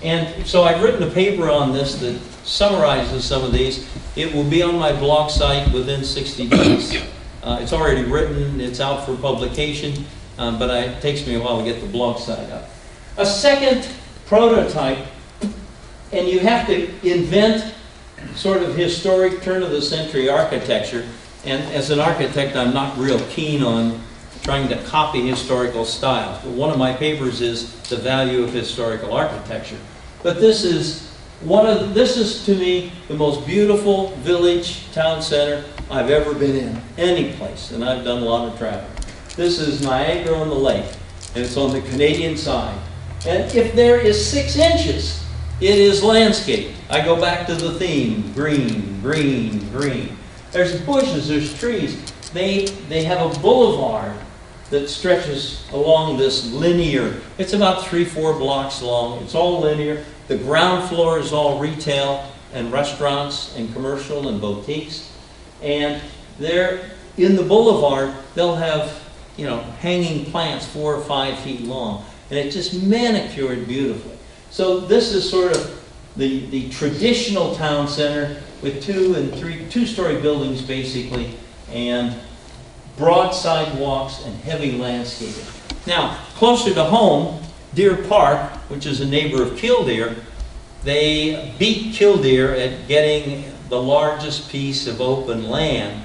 And so I've written a paper on this that summarizes some of these. It will be on my blog site within 60 days. It's already written, it's out for publication, but it takes me a while to get the blog site up. A second prototype, and you have to invent sort of historic turn-of-the-century architecture. And as an architect, I'm not real keen on trying to copy historical styles. But one of my papers is the value of historical architecture. But this is to me the most beautiful village town center I've ever been in, any place, and I've done a lot of travel. This is Niagara on the Lake. and it's on the Canadian side. And if there is 6 inches, it is landscape. I go back to the theme, green, green, green. There's bushes, there's trees. They have a boulevard that stretches along this linear, it's about 3-4 blocks long. It's all linear. The ground floor is all retail and restaurants and commercial and boutiques. And there in the boulevard, they'll have, you know, hanging plants 4 or 5 feet long. And it's just manicured beautifully. So this is sort of the traditional town center with 2- and 2-story buildings basically, and broad sidewalks and heavy landscaping. Now, closer to home, Deer Park, which is a neighbor of Killdeer, they beat Killdeer at getting the largest piece of open land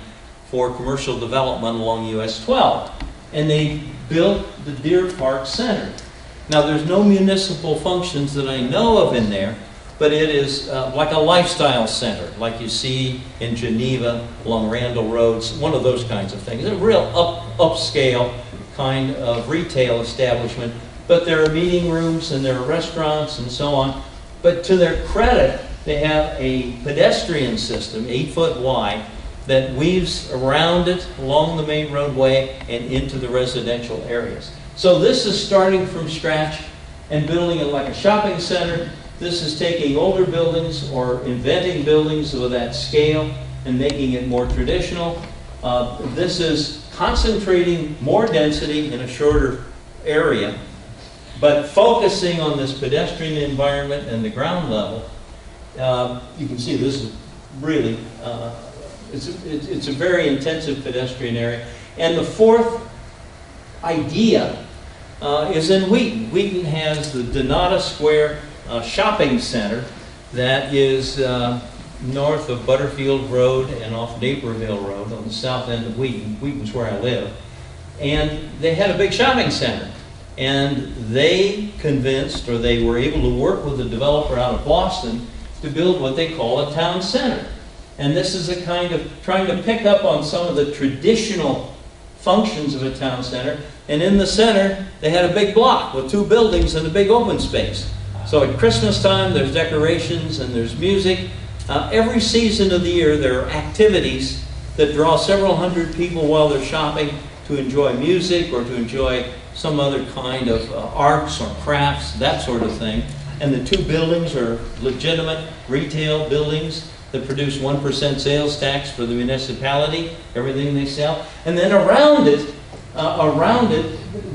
for commercial development along US 12. And they built the Deer Park Center. Now, there's no municipal functions that I know of in there, but it is like a lifestyle center, like you see in Geneva along Randall Roads, one of those kinds of things. A real upscale kind of retail establishment, but there are meeting rooms and there are restaurants and so on. But to their credit, they have a pedestrian system, 8 foot wide, that weaves around it along the main roadway and into the residential areas. So this is starting from scratch and building it like a shopping center. This is taking older buildings or inventing buildings of that scale and making it more traditional. This is concentrating more density in a shorter area, but focusing on this pedestrian environment and the ground level. You can see this is really, it's a very intensive pedestrian area. And the fourth idea is in Wheaton. Wheaton has the Donata Square shopping center that is north of Butterfield Road and off Naperville Road on the south end of Wheaton. Wheaton's where I live. And they had a big shopping center. And they convinced, or they were able to work with a developer out of Boston to build what they call a town center. And this is a kind of trying to pick up on some of the traditional functions of a town center. And in the center, they had a big block with 2 buildings and a big open space. So at Christmas time, there's decorations and there's music. Every season of the year, there are activities that draw several hundred people while they're shopping to enjoy music or to enjoy some other kind of arts or crafts, that sort of thing. And the 2 buildings are legitimate retail buildings that produce 1% sales tax for the municipality, everything they sell. And then around it,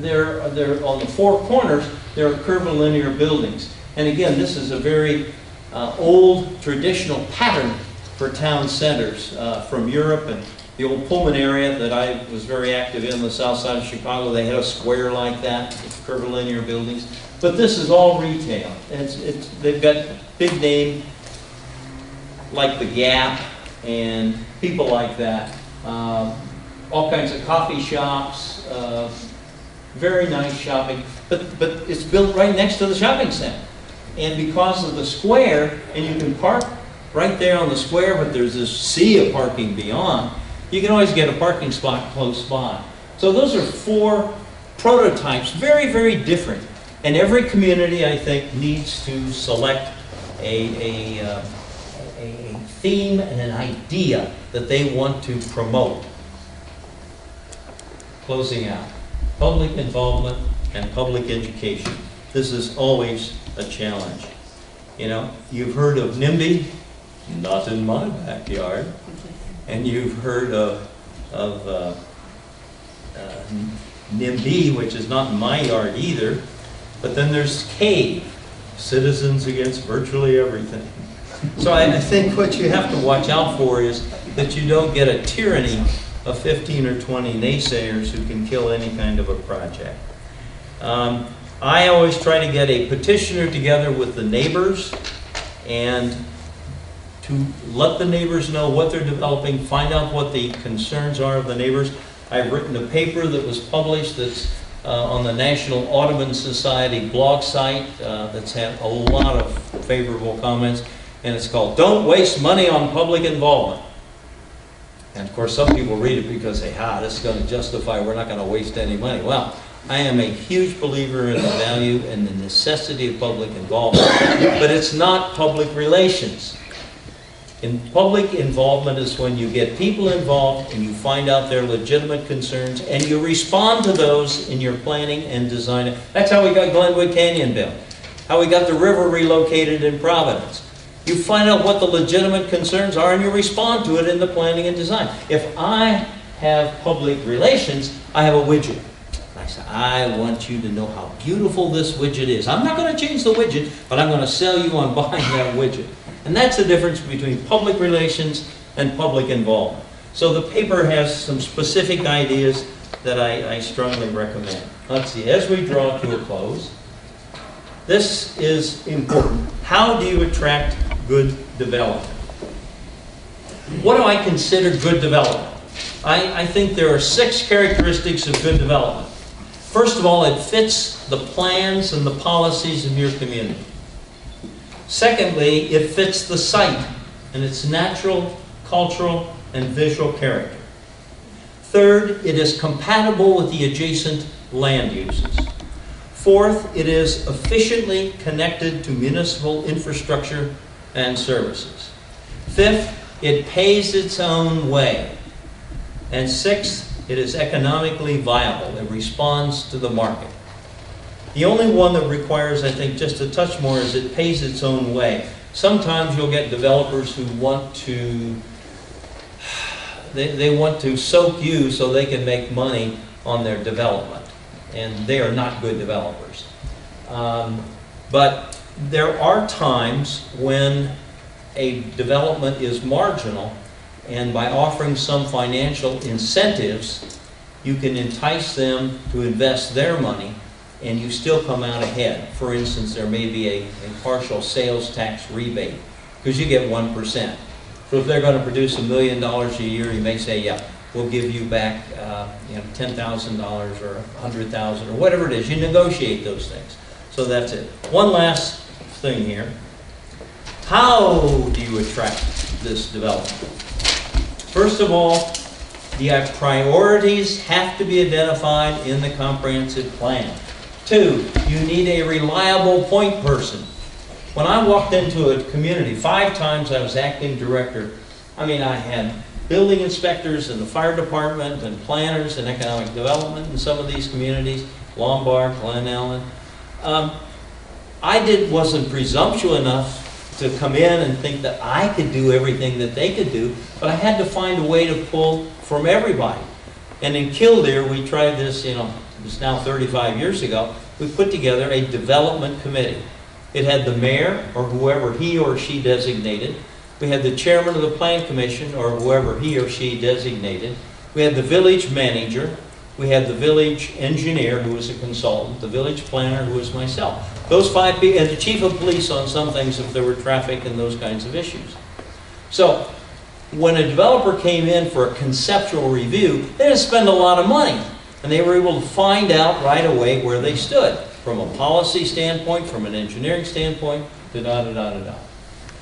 there on the 4 corners, there are curvilinear buildings. And again, this is a very old traditional pattern for town centers from Europe and the old Pullman area that I was very active in, the south side of Chicago. They had a square like that with curvilinear buildings. But this is all retail. They've got big name like the Gap and people like that. All kinds of coffee shops, very nice shopping. But it's built right next to the shopping center. And because of the square, and you can park right there on the square, but there's this sea of parking beyond, you can always get a parking spot close by. So those are 4 prototypes, very, very different. And every community, I think, needs to select a theme and an idea that they want to promote. Closing out, public involvement and public education. This is always a challenge. You know, you've heard of NIMBY, not in my backyard. And you've heard of NIMBY, which is not in my yard either. But then there's CAVE, Citizens Against Virtually Everything. So I think what you have to watch out for is that you don't get a tyranny of 15 or 20 naysayers who can kill any kind of a project. I always try to get a petitioner together with the neighbors and to let the neighbors know what they're developing, find out what the concerns are of the neighbors. I've written a paper that was published that's on the National Audubon Society blog site that's had a lot of favorable comments, and it's called "Don't Waste Money on Public Involvement." And of course, some people read it because they say, this is going to justify we're not going to waste any money. Well, I am a huge believer in the value and the necessity of public involvement, but it's not public relations. In public involvement is when you get people involved and you find out their legitimate concerns and you respond to those in your planning and design. That's how we got Glenwood Canyon built, how we got the river relocated in Providence. You find out what the legitimate concerns are and you respond to it in the planning and design. If I have public relations, I have a widget. I say, I want you to know how beautiful this widget is. I'm not going to change the widget, but I'm going to sell you on buying that widget. And that's the difference between public relations and public involvement. So the paper has some specific ideas that I strongly recommend. Let's see, as we draw to a close, this is important. How do you attract good development? What do I consider good development? I think there are 6 characteristics of good development. First of all, it fits the plans and the policies of your community. Secondly, it fits the site and its natural, cultural, and visual character. Third, it is compatible with the adjacent land uses. Fourth, it is efficiently connected to municipal infrastructure and services. Fifth, it pays its own way. And sixth, it is economically viable. It responds to the market. The only one that requires, I think, just a touch more is it pays its own way. Sometimes you'll get developers who want to, they want to soak you so they can make money on their development. And they are not good developers. But there are times when a development is marginal, and by offering some financial incentives, you can entice them to invest their money, and you still come out ahead. For instance, there may be a partial sales tax rebate, because you get 1%. So if they're going to produce $1 million a year, you may say, yeah, we'll give you back $10,000 or $100,000 or whatever it is. You negotiate those things. So that's it. One last thing here. How do you attract this development? First of all, the priorities have to be identified in the comprehensive plan. 2, you need a reliable point person. When I walked into a community, 5 times I was acting director. I mean, I had building inspectors in the fire department and planners and economic development in some of these communities, Lombard, Glen, Ellen. I wasn't presumptuous enough to come in and think that I could do everything that they could do, but I had to find a way to pull from everybody. And in Kildare, we tried this, it was now 35 years ago, we put together a development committee. It had the mayor, or whoever he or she designated. We had the chairman of the plan commission, or whoever he or she designated. We had the village manager. We had the village engineer, who was a consultant, the village planner, who was myself. Those 5 people, and the chief of police on some things if there were traffic and those kinds of issues. So when a developer came in for a conceptual review, they didn't spend a lot of money. And they were able to find out right away where they stood, from a policy standpoint, from an engineering standpoint, da-da-da-da-da-da.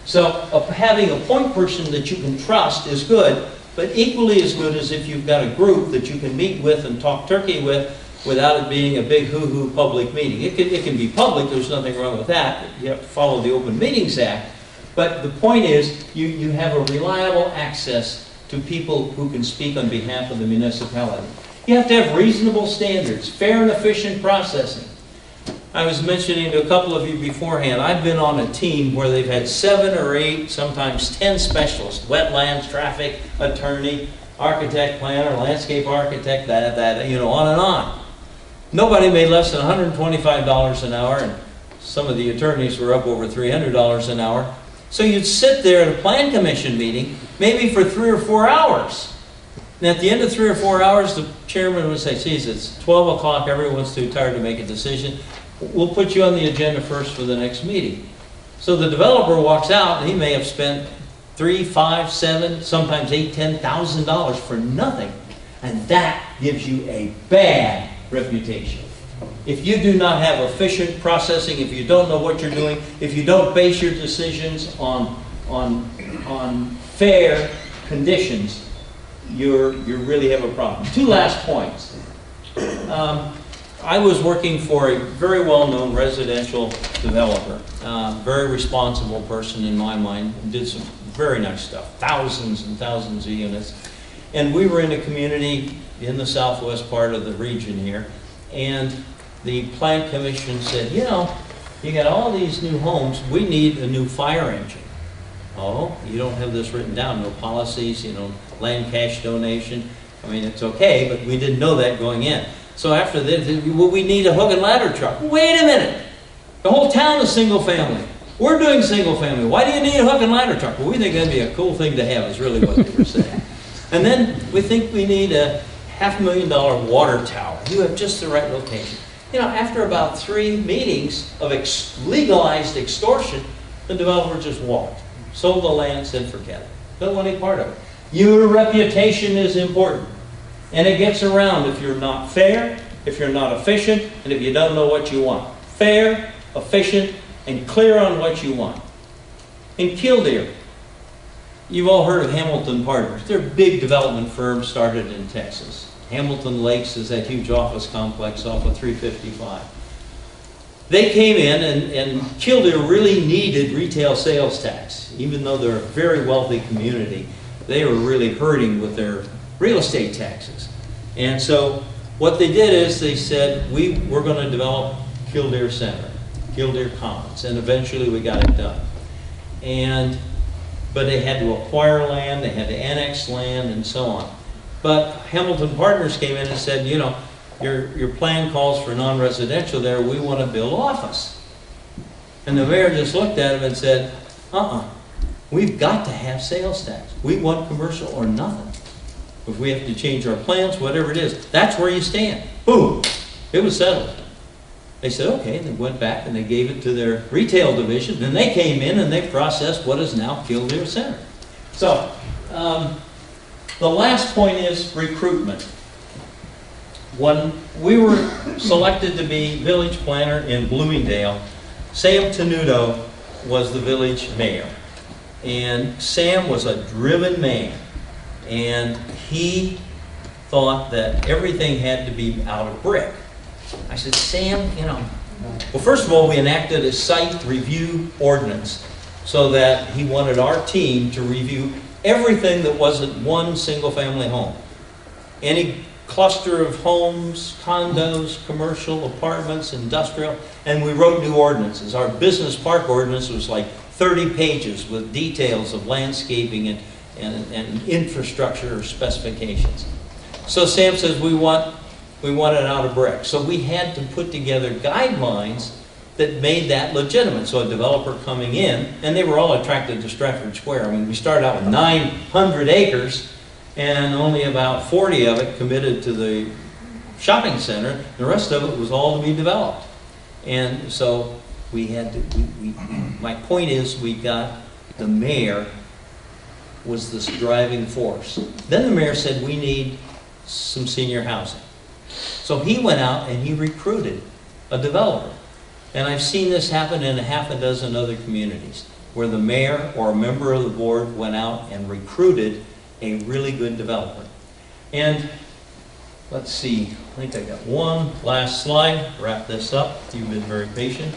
So having a point person that you can trust is good, but equally as good as if you've got a group that you can meet with and talk turkey with without it being a big hoo-hoo public meeting. It can be public, there's nothing wrong with that. You have to follow the Open Meetings Act. But the point is, you have a reliable access to people who can speak on behalf of the municipality. You have to have reasonable standards, fair and efficient processing. I was mentioning to a couple of you beforehand, I've been on a team where they've had 7 or 8, sometimes 10 specialists, wetlands, traffic, attorney, architect, planner, landscape architect, on and on. Nobody made less than $125 an hour, and some of the attorneys were up over $300 an hour. So you'd sit there at a plan commission meeting, maybe for 3 or 4 hours. And at the end of 3 or 4 hours, the chairman would say, geez, it's 12 o'clock, everyone's too tired to make a decision. We'll put you on the agenda first for the next meeting. So the developer walks out, and he may have spent $3, $5, $7, sometimes $8,000, $10,000 for nothing. And that gives you a bad reputation. If you do not have efficient processing, if you don't know what you're doing, if you don't base your decisions on fair conditions, you really have a problem. 2 last points. I was working for a very well-known residential developer, very responsible person in my mind, did some very nice stuff, thousands and thousands of units. And we were in a community in the southwest part of the region here, and the Plan Commission said, you know, you got all these new homes, we need a new fire engine. Oh, you don't have this written down, no policies, you know, land cash donation. I mean, it's okay, but we didn't know that going in. So after this, well, we need a hook and ladder truck. Wait a minute. The whole town is single family. We're doing single family. Why do you need a hook and ladder truck? Well, we think that'd be a cool thing to have, is really what they were saying. And then we think we need a $500,000 water tower. You have just the right location. You know, after about 3 meetings of legalized extortion, the developer just walked, sold the land, said forget it. Don't want any part of it. Your reputation is important. And it gets around if you're not fair, if you're not efficient, and if you don't know what you want. Fair, efficient, and clear on what you want. In Killdeer, you've all heard of Hamilton Partners. They're a big development firm started in Texas. Hamilton Lakes is that huge office complex off of 355. They came in, and Killdeer really needed retail sales tax. Even though they're a very wealthy community, they were really hurting with their real estate taxes. And so what they did is they said, we're going to develop Killdeer Center, Killdeer Commons, and eventually we got it done. But they had to acquire land, they had to annex land, and so on. But Hamilton Partners came in and said, you know, your plan calls for non-residential there, we want to build office. And the mayor just looked at him and said, we've got to have sales tax. We want commercial or nothing. If we have to change our plans, whatever it is, that's where you stand. Boom, it was settled. They said, okay, and they went back and they gave it to their retail division, and they came in and they processed what is now Killdeer Center. So, the last point is recruitment. When we were selected to be village planner in Bloomingdale, Sam Tenuto was the village mayor. And Sam was a driven man. And he thought that everything had to be out of brick. I said, Sam, you know, well, first of all, we enacted a site review ordinance so that he wanted our team to review everything that wasn't one single family home. Any cluster of homes, condos, commercial, apartments, industrial, and we wrote new ordinances. Our business park ordinance was like 30 pages with details of landscaping and infrastructure specifications. So Sam says we want it out of brick. So we had to put together guidelines that made that legitimate. So a developer coming in, and they were all attracted to Stratford Square. I mean, we started out with 900 acres, and only about 40 of it committed to the shopping center. The rest of it was all to be developed. And so we had to, my point is, we got the mayor was this driving force. Then the mayor said, we need some senior housing. So he went out and he recruited a developer. And I've seen this happen in a half a dozen other communities, where the mayor or a member of the board went out and recruited a really good developer. And let's see, I think I got one last slide, wrap this up. You've been very patient.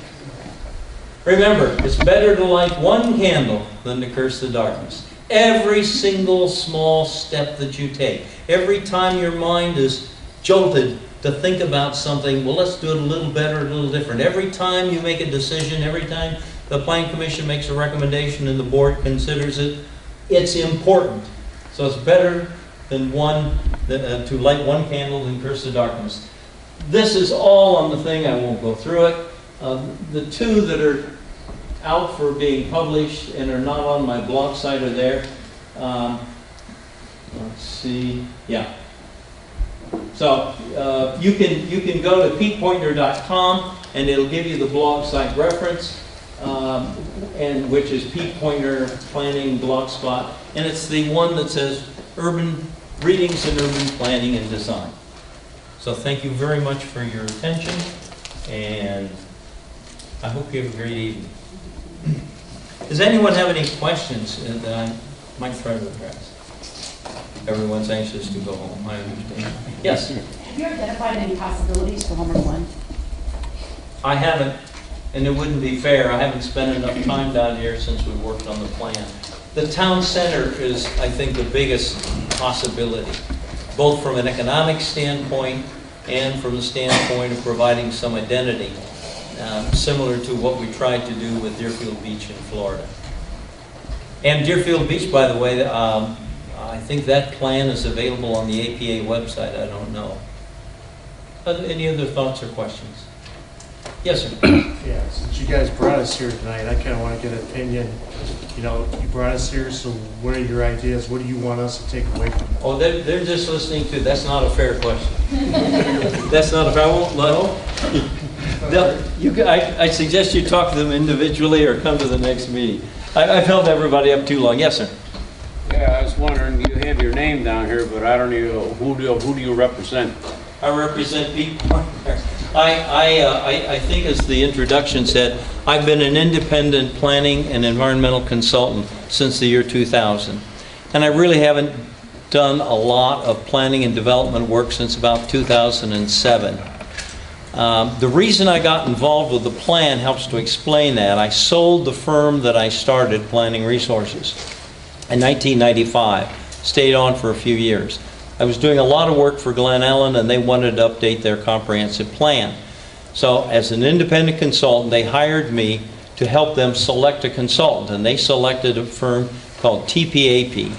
Remember, it's better to light one candle than to curse the darkness. Every single small step that you take, every time your mind is jolted to think about something, well, let's do it a little better, a little different. Every time you make a decision, every time the Plan Commission makes a recommendation and the board considers it, it's important. So it's better than to light one candle than curse the darkness. This is all on the thing. I won't go through it. The two that are out for being published and are not on my blog site are there. Let's see. Yeah. So you can go to petepointner.com and it'll give you the blog site reference, and which is Pete Pointner Planning Blogspot, and it's the one that says Urban Readings in Urban Planning and Design. So thank you very much for your attention, and I hope you have a great evening. Does anyone have any questions that I might try to address? everyone's anxious to go home, I understand. Yes? Have you identified any possibilities for Homer Glen? I haven't, and it wouldn't be fair. I haven't spent enough time down here since we worked on the plan. The town center is, I think, the biggest possibility, both from an economic standpoint and from the standpoint of providing some identity, similar to what we tried to do with Deerfield Beach in Florida. And Deerfield Beach, by the way, I think that plan is available on the APA website. I don't know. Any other thoughts or questions? Yes, sir. Yeah, since you guys brought us here tonight, I kind of want to get an opinion. You know, you brought us here, so what are your ideas? What do you want us to take away from it? Oh, they're just listening to, that's not a fair question. That's not a fair, I won't let, I suggest you talk to them individually or come to the next meeting. I've held everybody up too long. Yes, sir. Yeah, I was wondering, you have your name down here, but I don't know, who do you represent? I represent Pete Pointner. I think as the introduction said, I've been an independent planning and environmental consultant since the year 2000. And I really haven't done a lot of planning and development work since about 2007. The reason I got involved with the plan helps to explain that. I sold the firm that I started, Planning Resources, in 1995. Stayed on for a few years. I was doing a lot of work for Glen and they wanted to update their comprehensive plan. So as an independent consultant, they hired me to help them select a consultant, and they selected a firm called TPAP.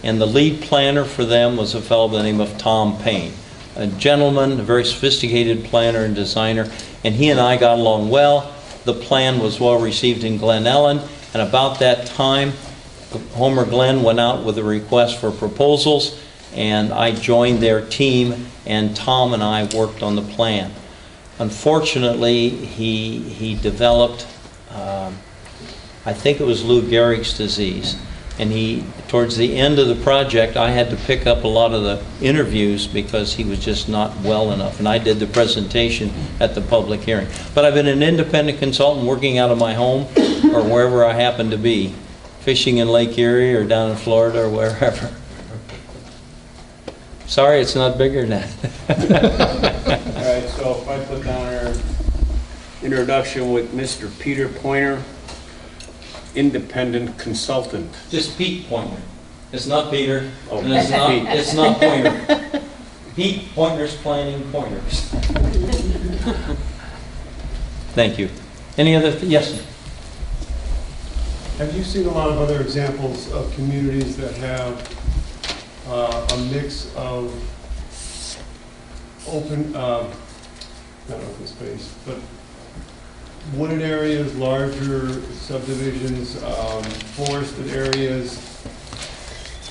And the lead planner for them was a fellow by the name of Tom Payne, a gentleman, a very sophisticated planner and designer, and he and I got along well. The plan was well received in Glen and about that time, Homer Glen went out with a request for proposals, and I joined their team, and Tom and I worked on the plan. Unfortunately, he developed, I think it was Lou Gehrig's disease, and towards the end of the project, I had to pick up a lot of the interviews because he was just not well enough, and I did the presentation at the public hearing. But I've been an independent consultant working out of my home or wherever I happen to be, fishing in Lake Erie or down in Florida or wherever. Sorry, it's not bigger than that. All right, so if I put down our introduction with Mr. Peter Pointner, independent consultant. Just Pete Pointner. It's not Peter, Oh, and it's not Pointner. Pete Pointner's Planning Pointers. Thank you. Any other? Yes, sir. Have you seen a lot of other examples of communities that have a mix of open, not open space, but wooded areas, larger subdivisions, forested areas,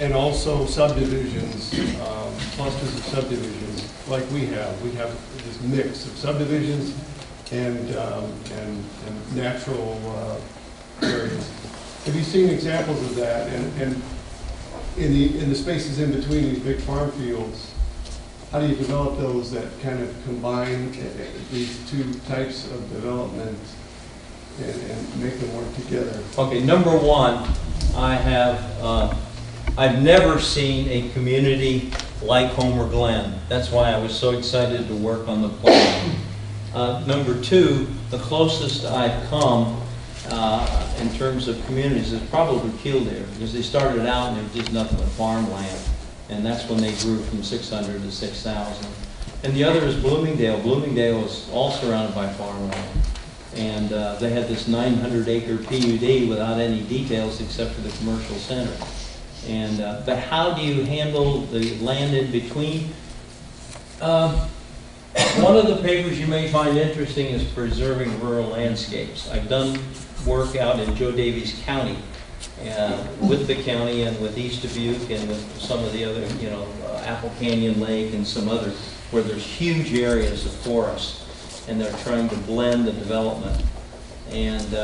and also subdivisions, clusters of subdivisions like we have. We have this mix of subdivisions and natural areas. Have you seen examples of that? And in the spaces in between these big farm fields, how do you develop those that kind of combine these two types of development and make them work together? Okay, number one, I've never seen a community like Homer Glen. That's why I was so excited to work on the plan. Number two, the closest I've come in terms of communities is probably Kildare, because they started out and there was just nothing but farmland, and that's when they grew from 600 to 6,000. And the other is Bloomingdale. Bloomingdale was all surrounded by farmland, and they had this 900-acre PUD without any details except for the commercial center. And but how do you handle the land in between? One of the papers you may find interesting is preserving rural landscapes. I've done work out in Joe Daviess County with the county and with East Dubuque and with some of the other, Apple Canyon Lake and some other, where there's huge areas of forest and they're trying to blend the development. And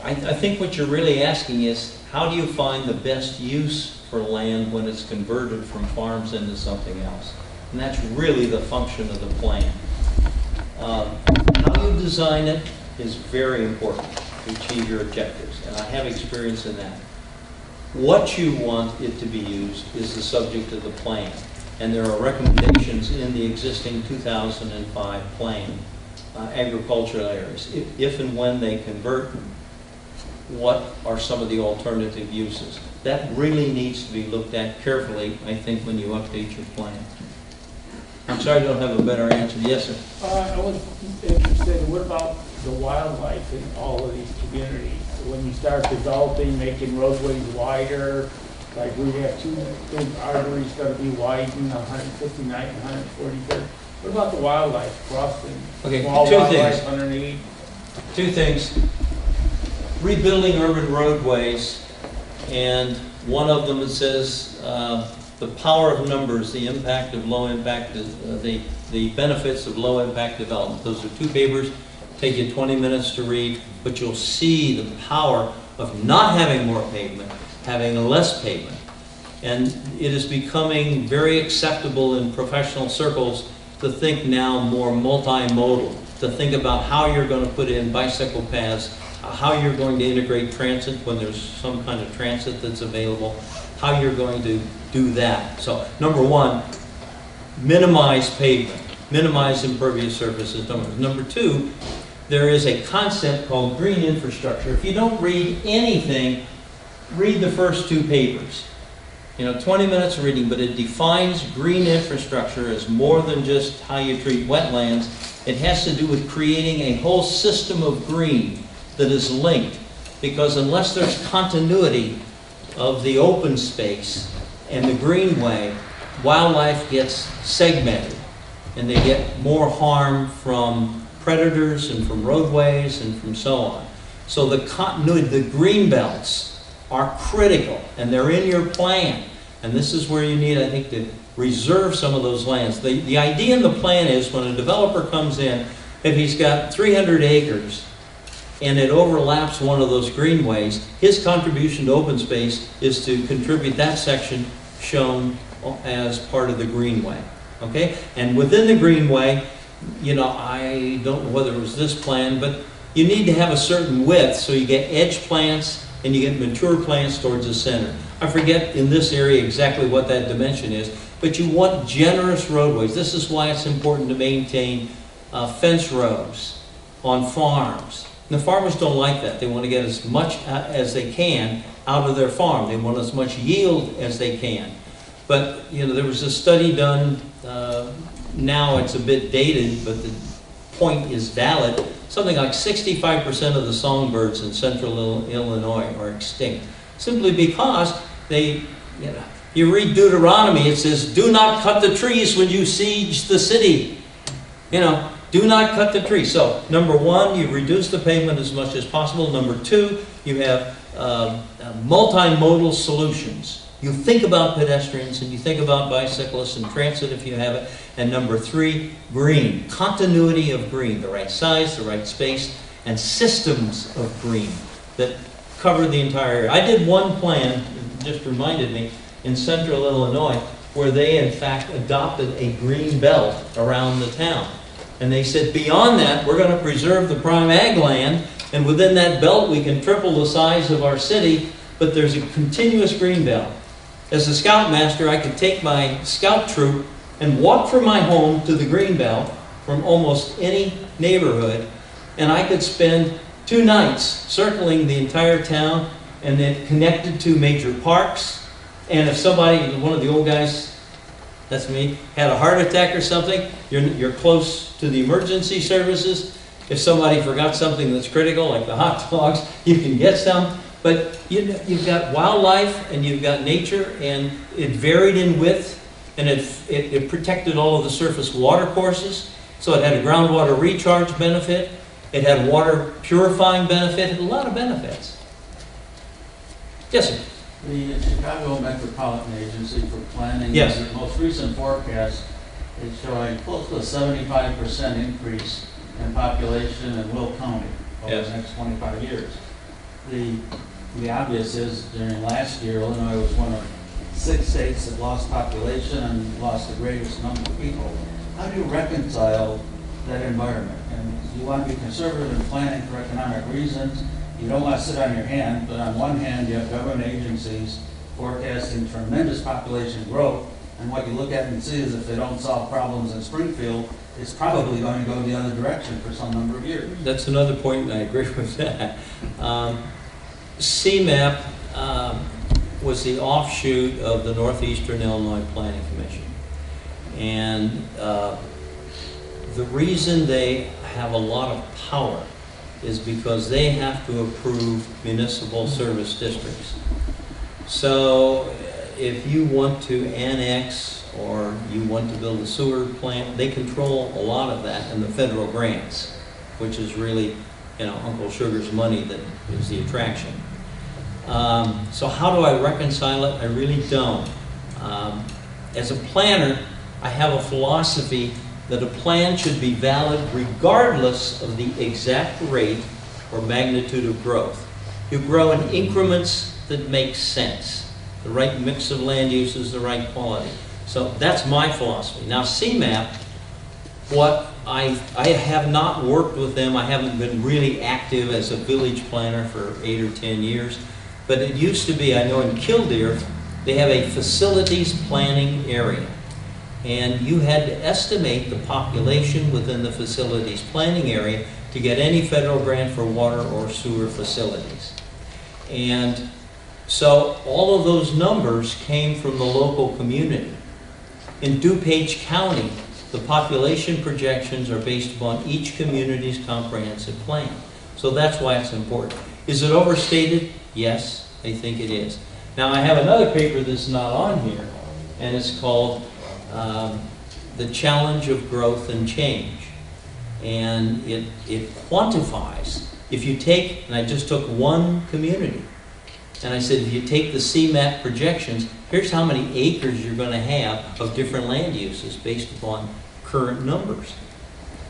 I think what you're really asking is, how do you find the best use for land when it's converted from farms into something else? And that's really the function of the plan. How you design it is very important to achieve your objectives, and I have experience in that. What you want it to be used is the subject of the plan. And there are recommendations in the existing 2005 plan, agricultural areas. If and when they convert, what are some of the alternative uses? That really needs to be looked at carefully, I think, when you update your plan. I'm sorry I don't have a better answer. Yes, sir. I was interested, what about the wildlife in all of these communities? When you start developing, making roadways wider, like we have two big arteries going to be widened, 159th and 143rd. What about the wildlife crossing? Okay, Small two wildlife things. underneath? Two things. Rebuilding urban roadways, and one of them it says the power of numbers, the impact of low impact, the benefits of low impact development. Those are two papers. Take you 20 minutes to read, but you'll see the power of not having more pavement, having less pavement. And it is becoming very acceptable in professional circles to think now more multimodal, to think about how you're going to put in bicycle paths, how you're going to integrate transit when there's some kind of transit that's available, how you're going to do that. So, number one, minimize pavement, minimize impervious surfaces. Number two, there is a concept called green infrastructure. If you don't read anything, read the first two papers. 20 minutes of reading, but it defines green infrastructure as more than just how you treat wetlands. It has to do with creating a whole system of green that is linked, because unless there's continuity of the open space and the greenway, wildlife gets segmented and they get more harm from predators and from roadways and from so on. So the continuity, the green belts are critical, and they're in your plan. And this is where you need, I think, to reserve some of those lands. The idea in the plan is when a developer comes in, if he's got 300 acres and it overlaps one of those greenways, his contribution to open space is to contribute that section shown as part of the greenway. Okay? And within the greenway, I don't know whether it was this plan, but you need to have a certain width so you get edge plants and you get mature plants towards the center. I forget in this area exactly what that dimension is, but you want generous roadways. This is why it's important to maintain fence rows on farms. And the farmers don't like that. They want to get as much as they can out of their farm. They want as much yield as they can. But, there was a study done, now it's a bit dated, but the point is valid. Something like 65% of the songbirds in central Illinois are extinct, simply because you read Deuteronomy, it says, do not cut the trees when you siege the city. Do not cut the trees. So, number one, you reduce the pavement as much as possible. Number two, you have multimodal solutions. You think about pedestrians and you think about bicyclists and transit if you have it. And number three, green. Continuity of green, the right size, the right space, and systems of green that cover the entire area. I did one plan, it just reminded me, in central Illinois, where they in fact adopted a green belt around the town. And they said, beyond that, we're going to preserve the prime ag land, and within that belt we can triple the size of our city, but there's a continuous green belt. As a scoutmaster, I could take my scout troop and walk from my home to the green belt from almost any neighborhood, and I could spend 2 nights circling the entire town and then connected to major parks. And if somebody, one of the old guys, that's me, had a heart attack or something, you're close to the emergency services. If somebody forgot something that's critical, like the hot dogs, you can get some. But you've got wildlife and you've got nature, and it varied in width, and it protected all of the surface water courses. So it had a groundwater recharge benefit, it had water purifying benefit, it had a lot of benefits. Yes, sir. The Chicago Metropolitan Agency for Planning, yes, in their most recent forecast is showing close to a 75% increase in population in Will County over yes, the next 25 years. The obvious is during last year, Illinois was one of 6 states that lost population and lost the greatest number of people. How do you reconcile that environment? And you want to be conservative in planning for economic reasons, you don't want to sit on your hand, but on one hand, you have government agencies forecasting tremendous population growth, and what you look at and see is if they don't solve problems in Springfield, it's probably going to go the other direction for some number of years. That's another point, and I agree with that. CMAP was the offshoot of the Northeastern Illinois Planning Commission. And the reason they have a lot of power is because they have to approve municipal service districts. So if you want to annex or you want to build a sewer plant, they control a lot of that and the federal grants, which is really, you know, Uncle Sugar's money that is the attraction. So how do I reconcile it? I really don't. As a planner, I have a philosophy that a plan should be valid regardless of the exact rate or magnitude of growth. You grow in increments that make sense. The right mix of land uses, the right quality. So that's my philosophy. Now CMAP, what I have not worked with them, I haven't been really active as a village planner for 8 or 10 years, but it used to be, I know in Killdeer, they have a facilities planning area. And you had to estimate the population within the facilities planning area to get any federal grant for water or sewer facilities. And so all of those numbers came from the local community. In DuPage County, the population projections are based upon each community's comprehensive plan. So that's why it's important. Is it overstated? Yes, I think it is. Now I have another paper that's not on here, and it's called The Challenge of Growth and Change. And it quantifies, if you take, and I just took one community, and I said, if you take the CMAP projections, here's how many acres you're going to have of different land uses based upon current numbers.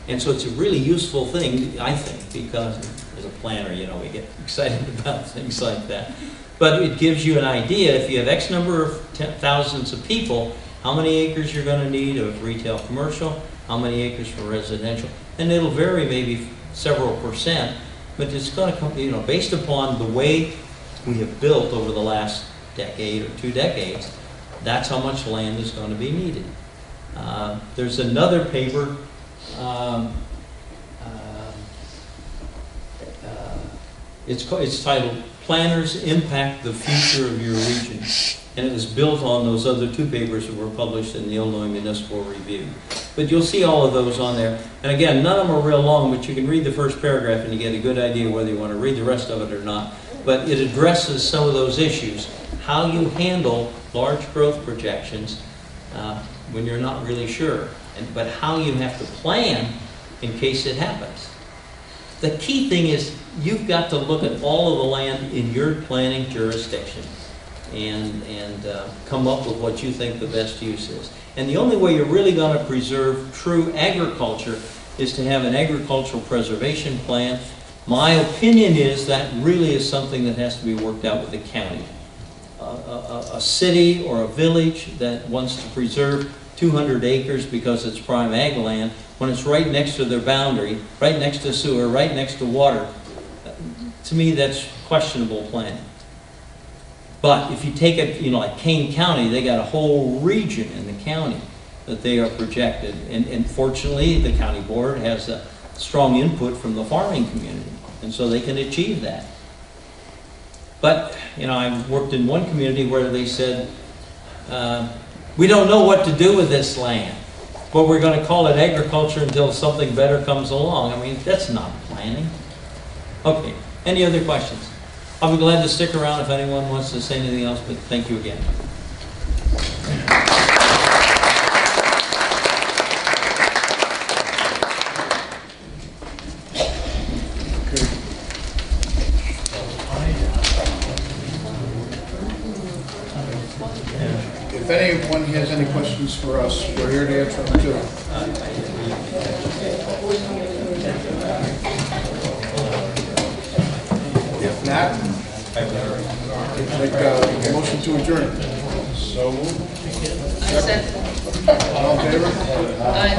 And so it's a really useful thing, I think, because as a planner, you know, we get excited about things like that. But it gives you an idea, if you have X number of thousands of people, how many acres you're going to need of retail commercial, how many acres for residential. And it'll vary maybe several percent, but it's going to come, you know, based upon the way we have built over the last decade or 2 decades, that's how much land is going to be needed. There's another paper, it's titled Planners Impact the Future of Your Region. And it was built on those other 2 papers that were published in the Illinois Municipal Review. But you'll see all of those on there. And again, none of them are real long, but you can read the first paragraph and you get a good idea whether you want to read the rest of it or not. But it addresses some of those issues. How you handle large growth projections when you're not really sure. But how you have to plan in case it happens. The key thing is you've got to look at all of the land in your planning jurisdiction and come up with what you think the best use is. And the only way you're really going to preserve true agriculture is to have an agricultural preservation plan. My opinion is that really is something that has to be worked out with the county. A city or a village that wants to preserve 200 acres because it's prime ag land, when it's right next to their boundary, right next to sewer, right next to water, to me that's questionable planning. But if you take it, you know, like Kane County, they got a whole region in the county that they are projected. And fortunately, the county board has a strong input from the farming community, and so they can achieve that. But, you know, I worked in one community where they said, we don't know what to do with this land, but we're going to call it agriculture until something better comes along. I mean, that's not planning. Okay, any other questions? I'll be glad to stick around if anyone wants to say anything else, but thank you again. If anyone has any questions for us, we're here to answer them too. If not, like a motion to adjourn. So moved. I said, All in favor? aye.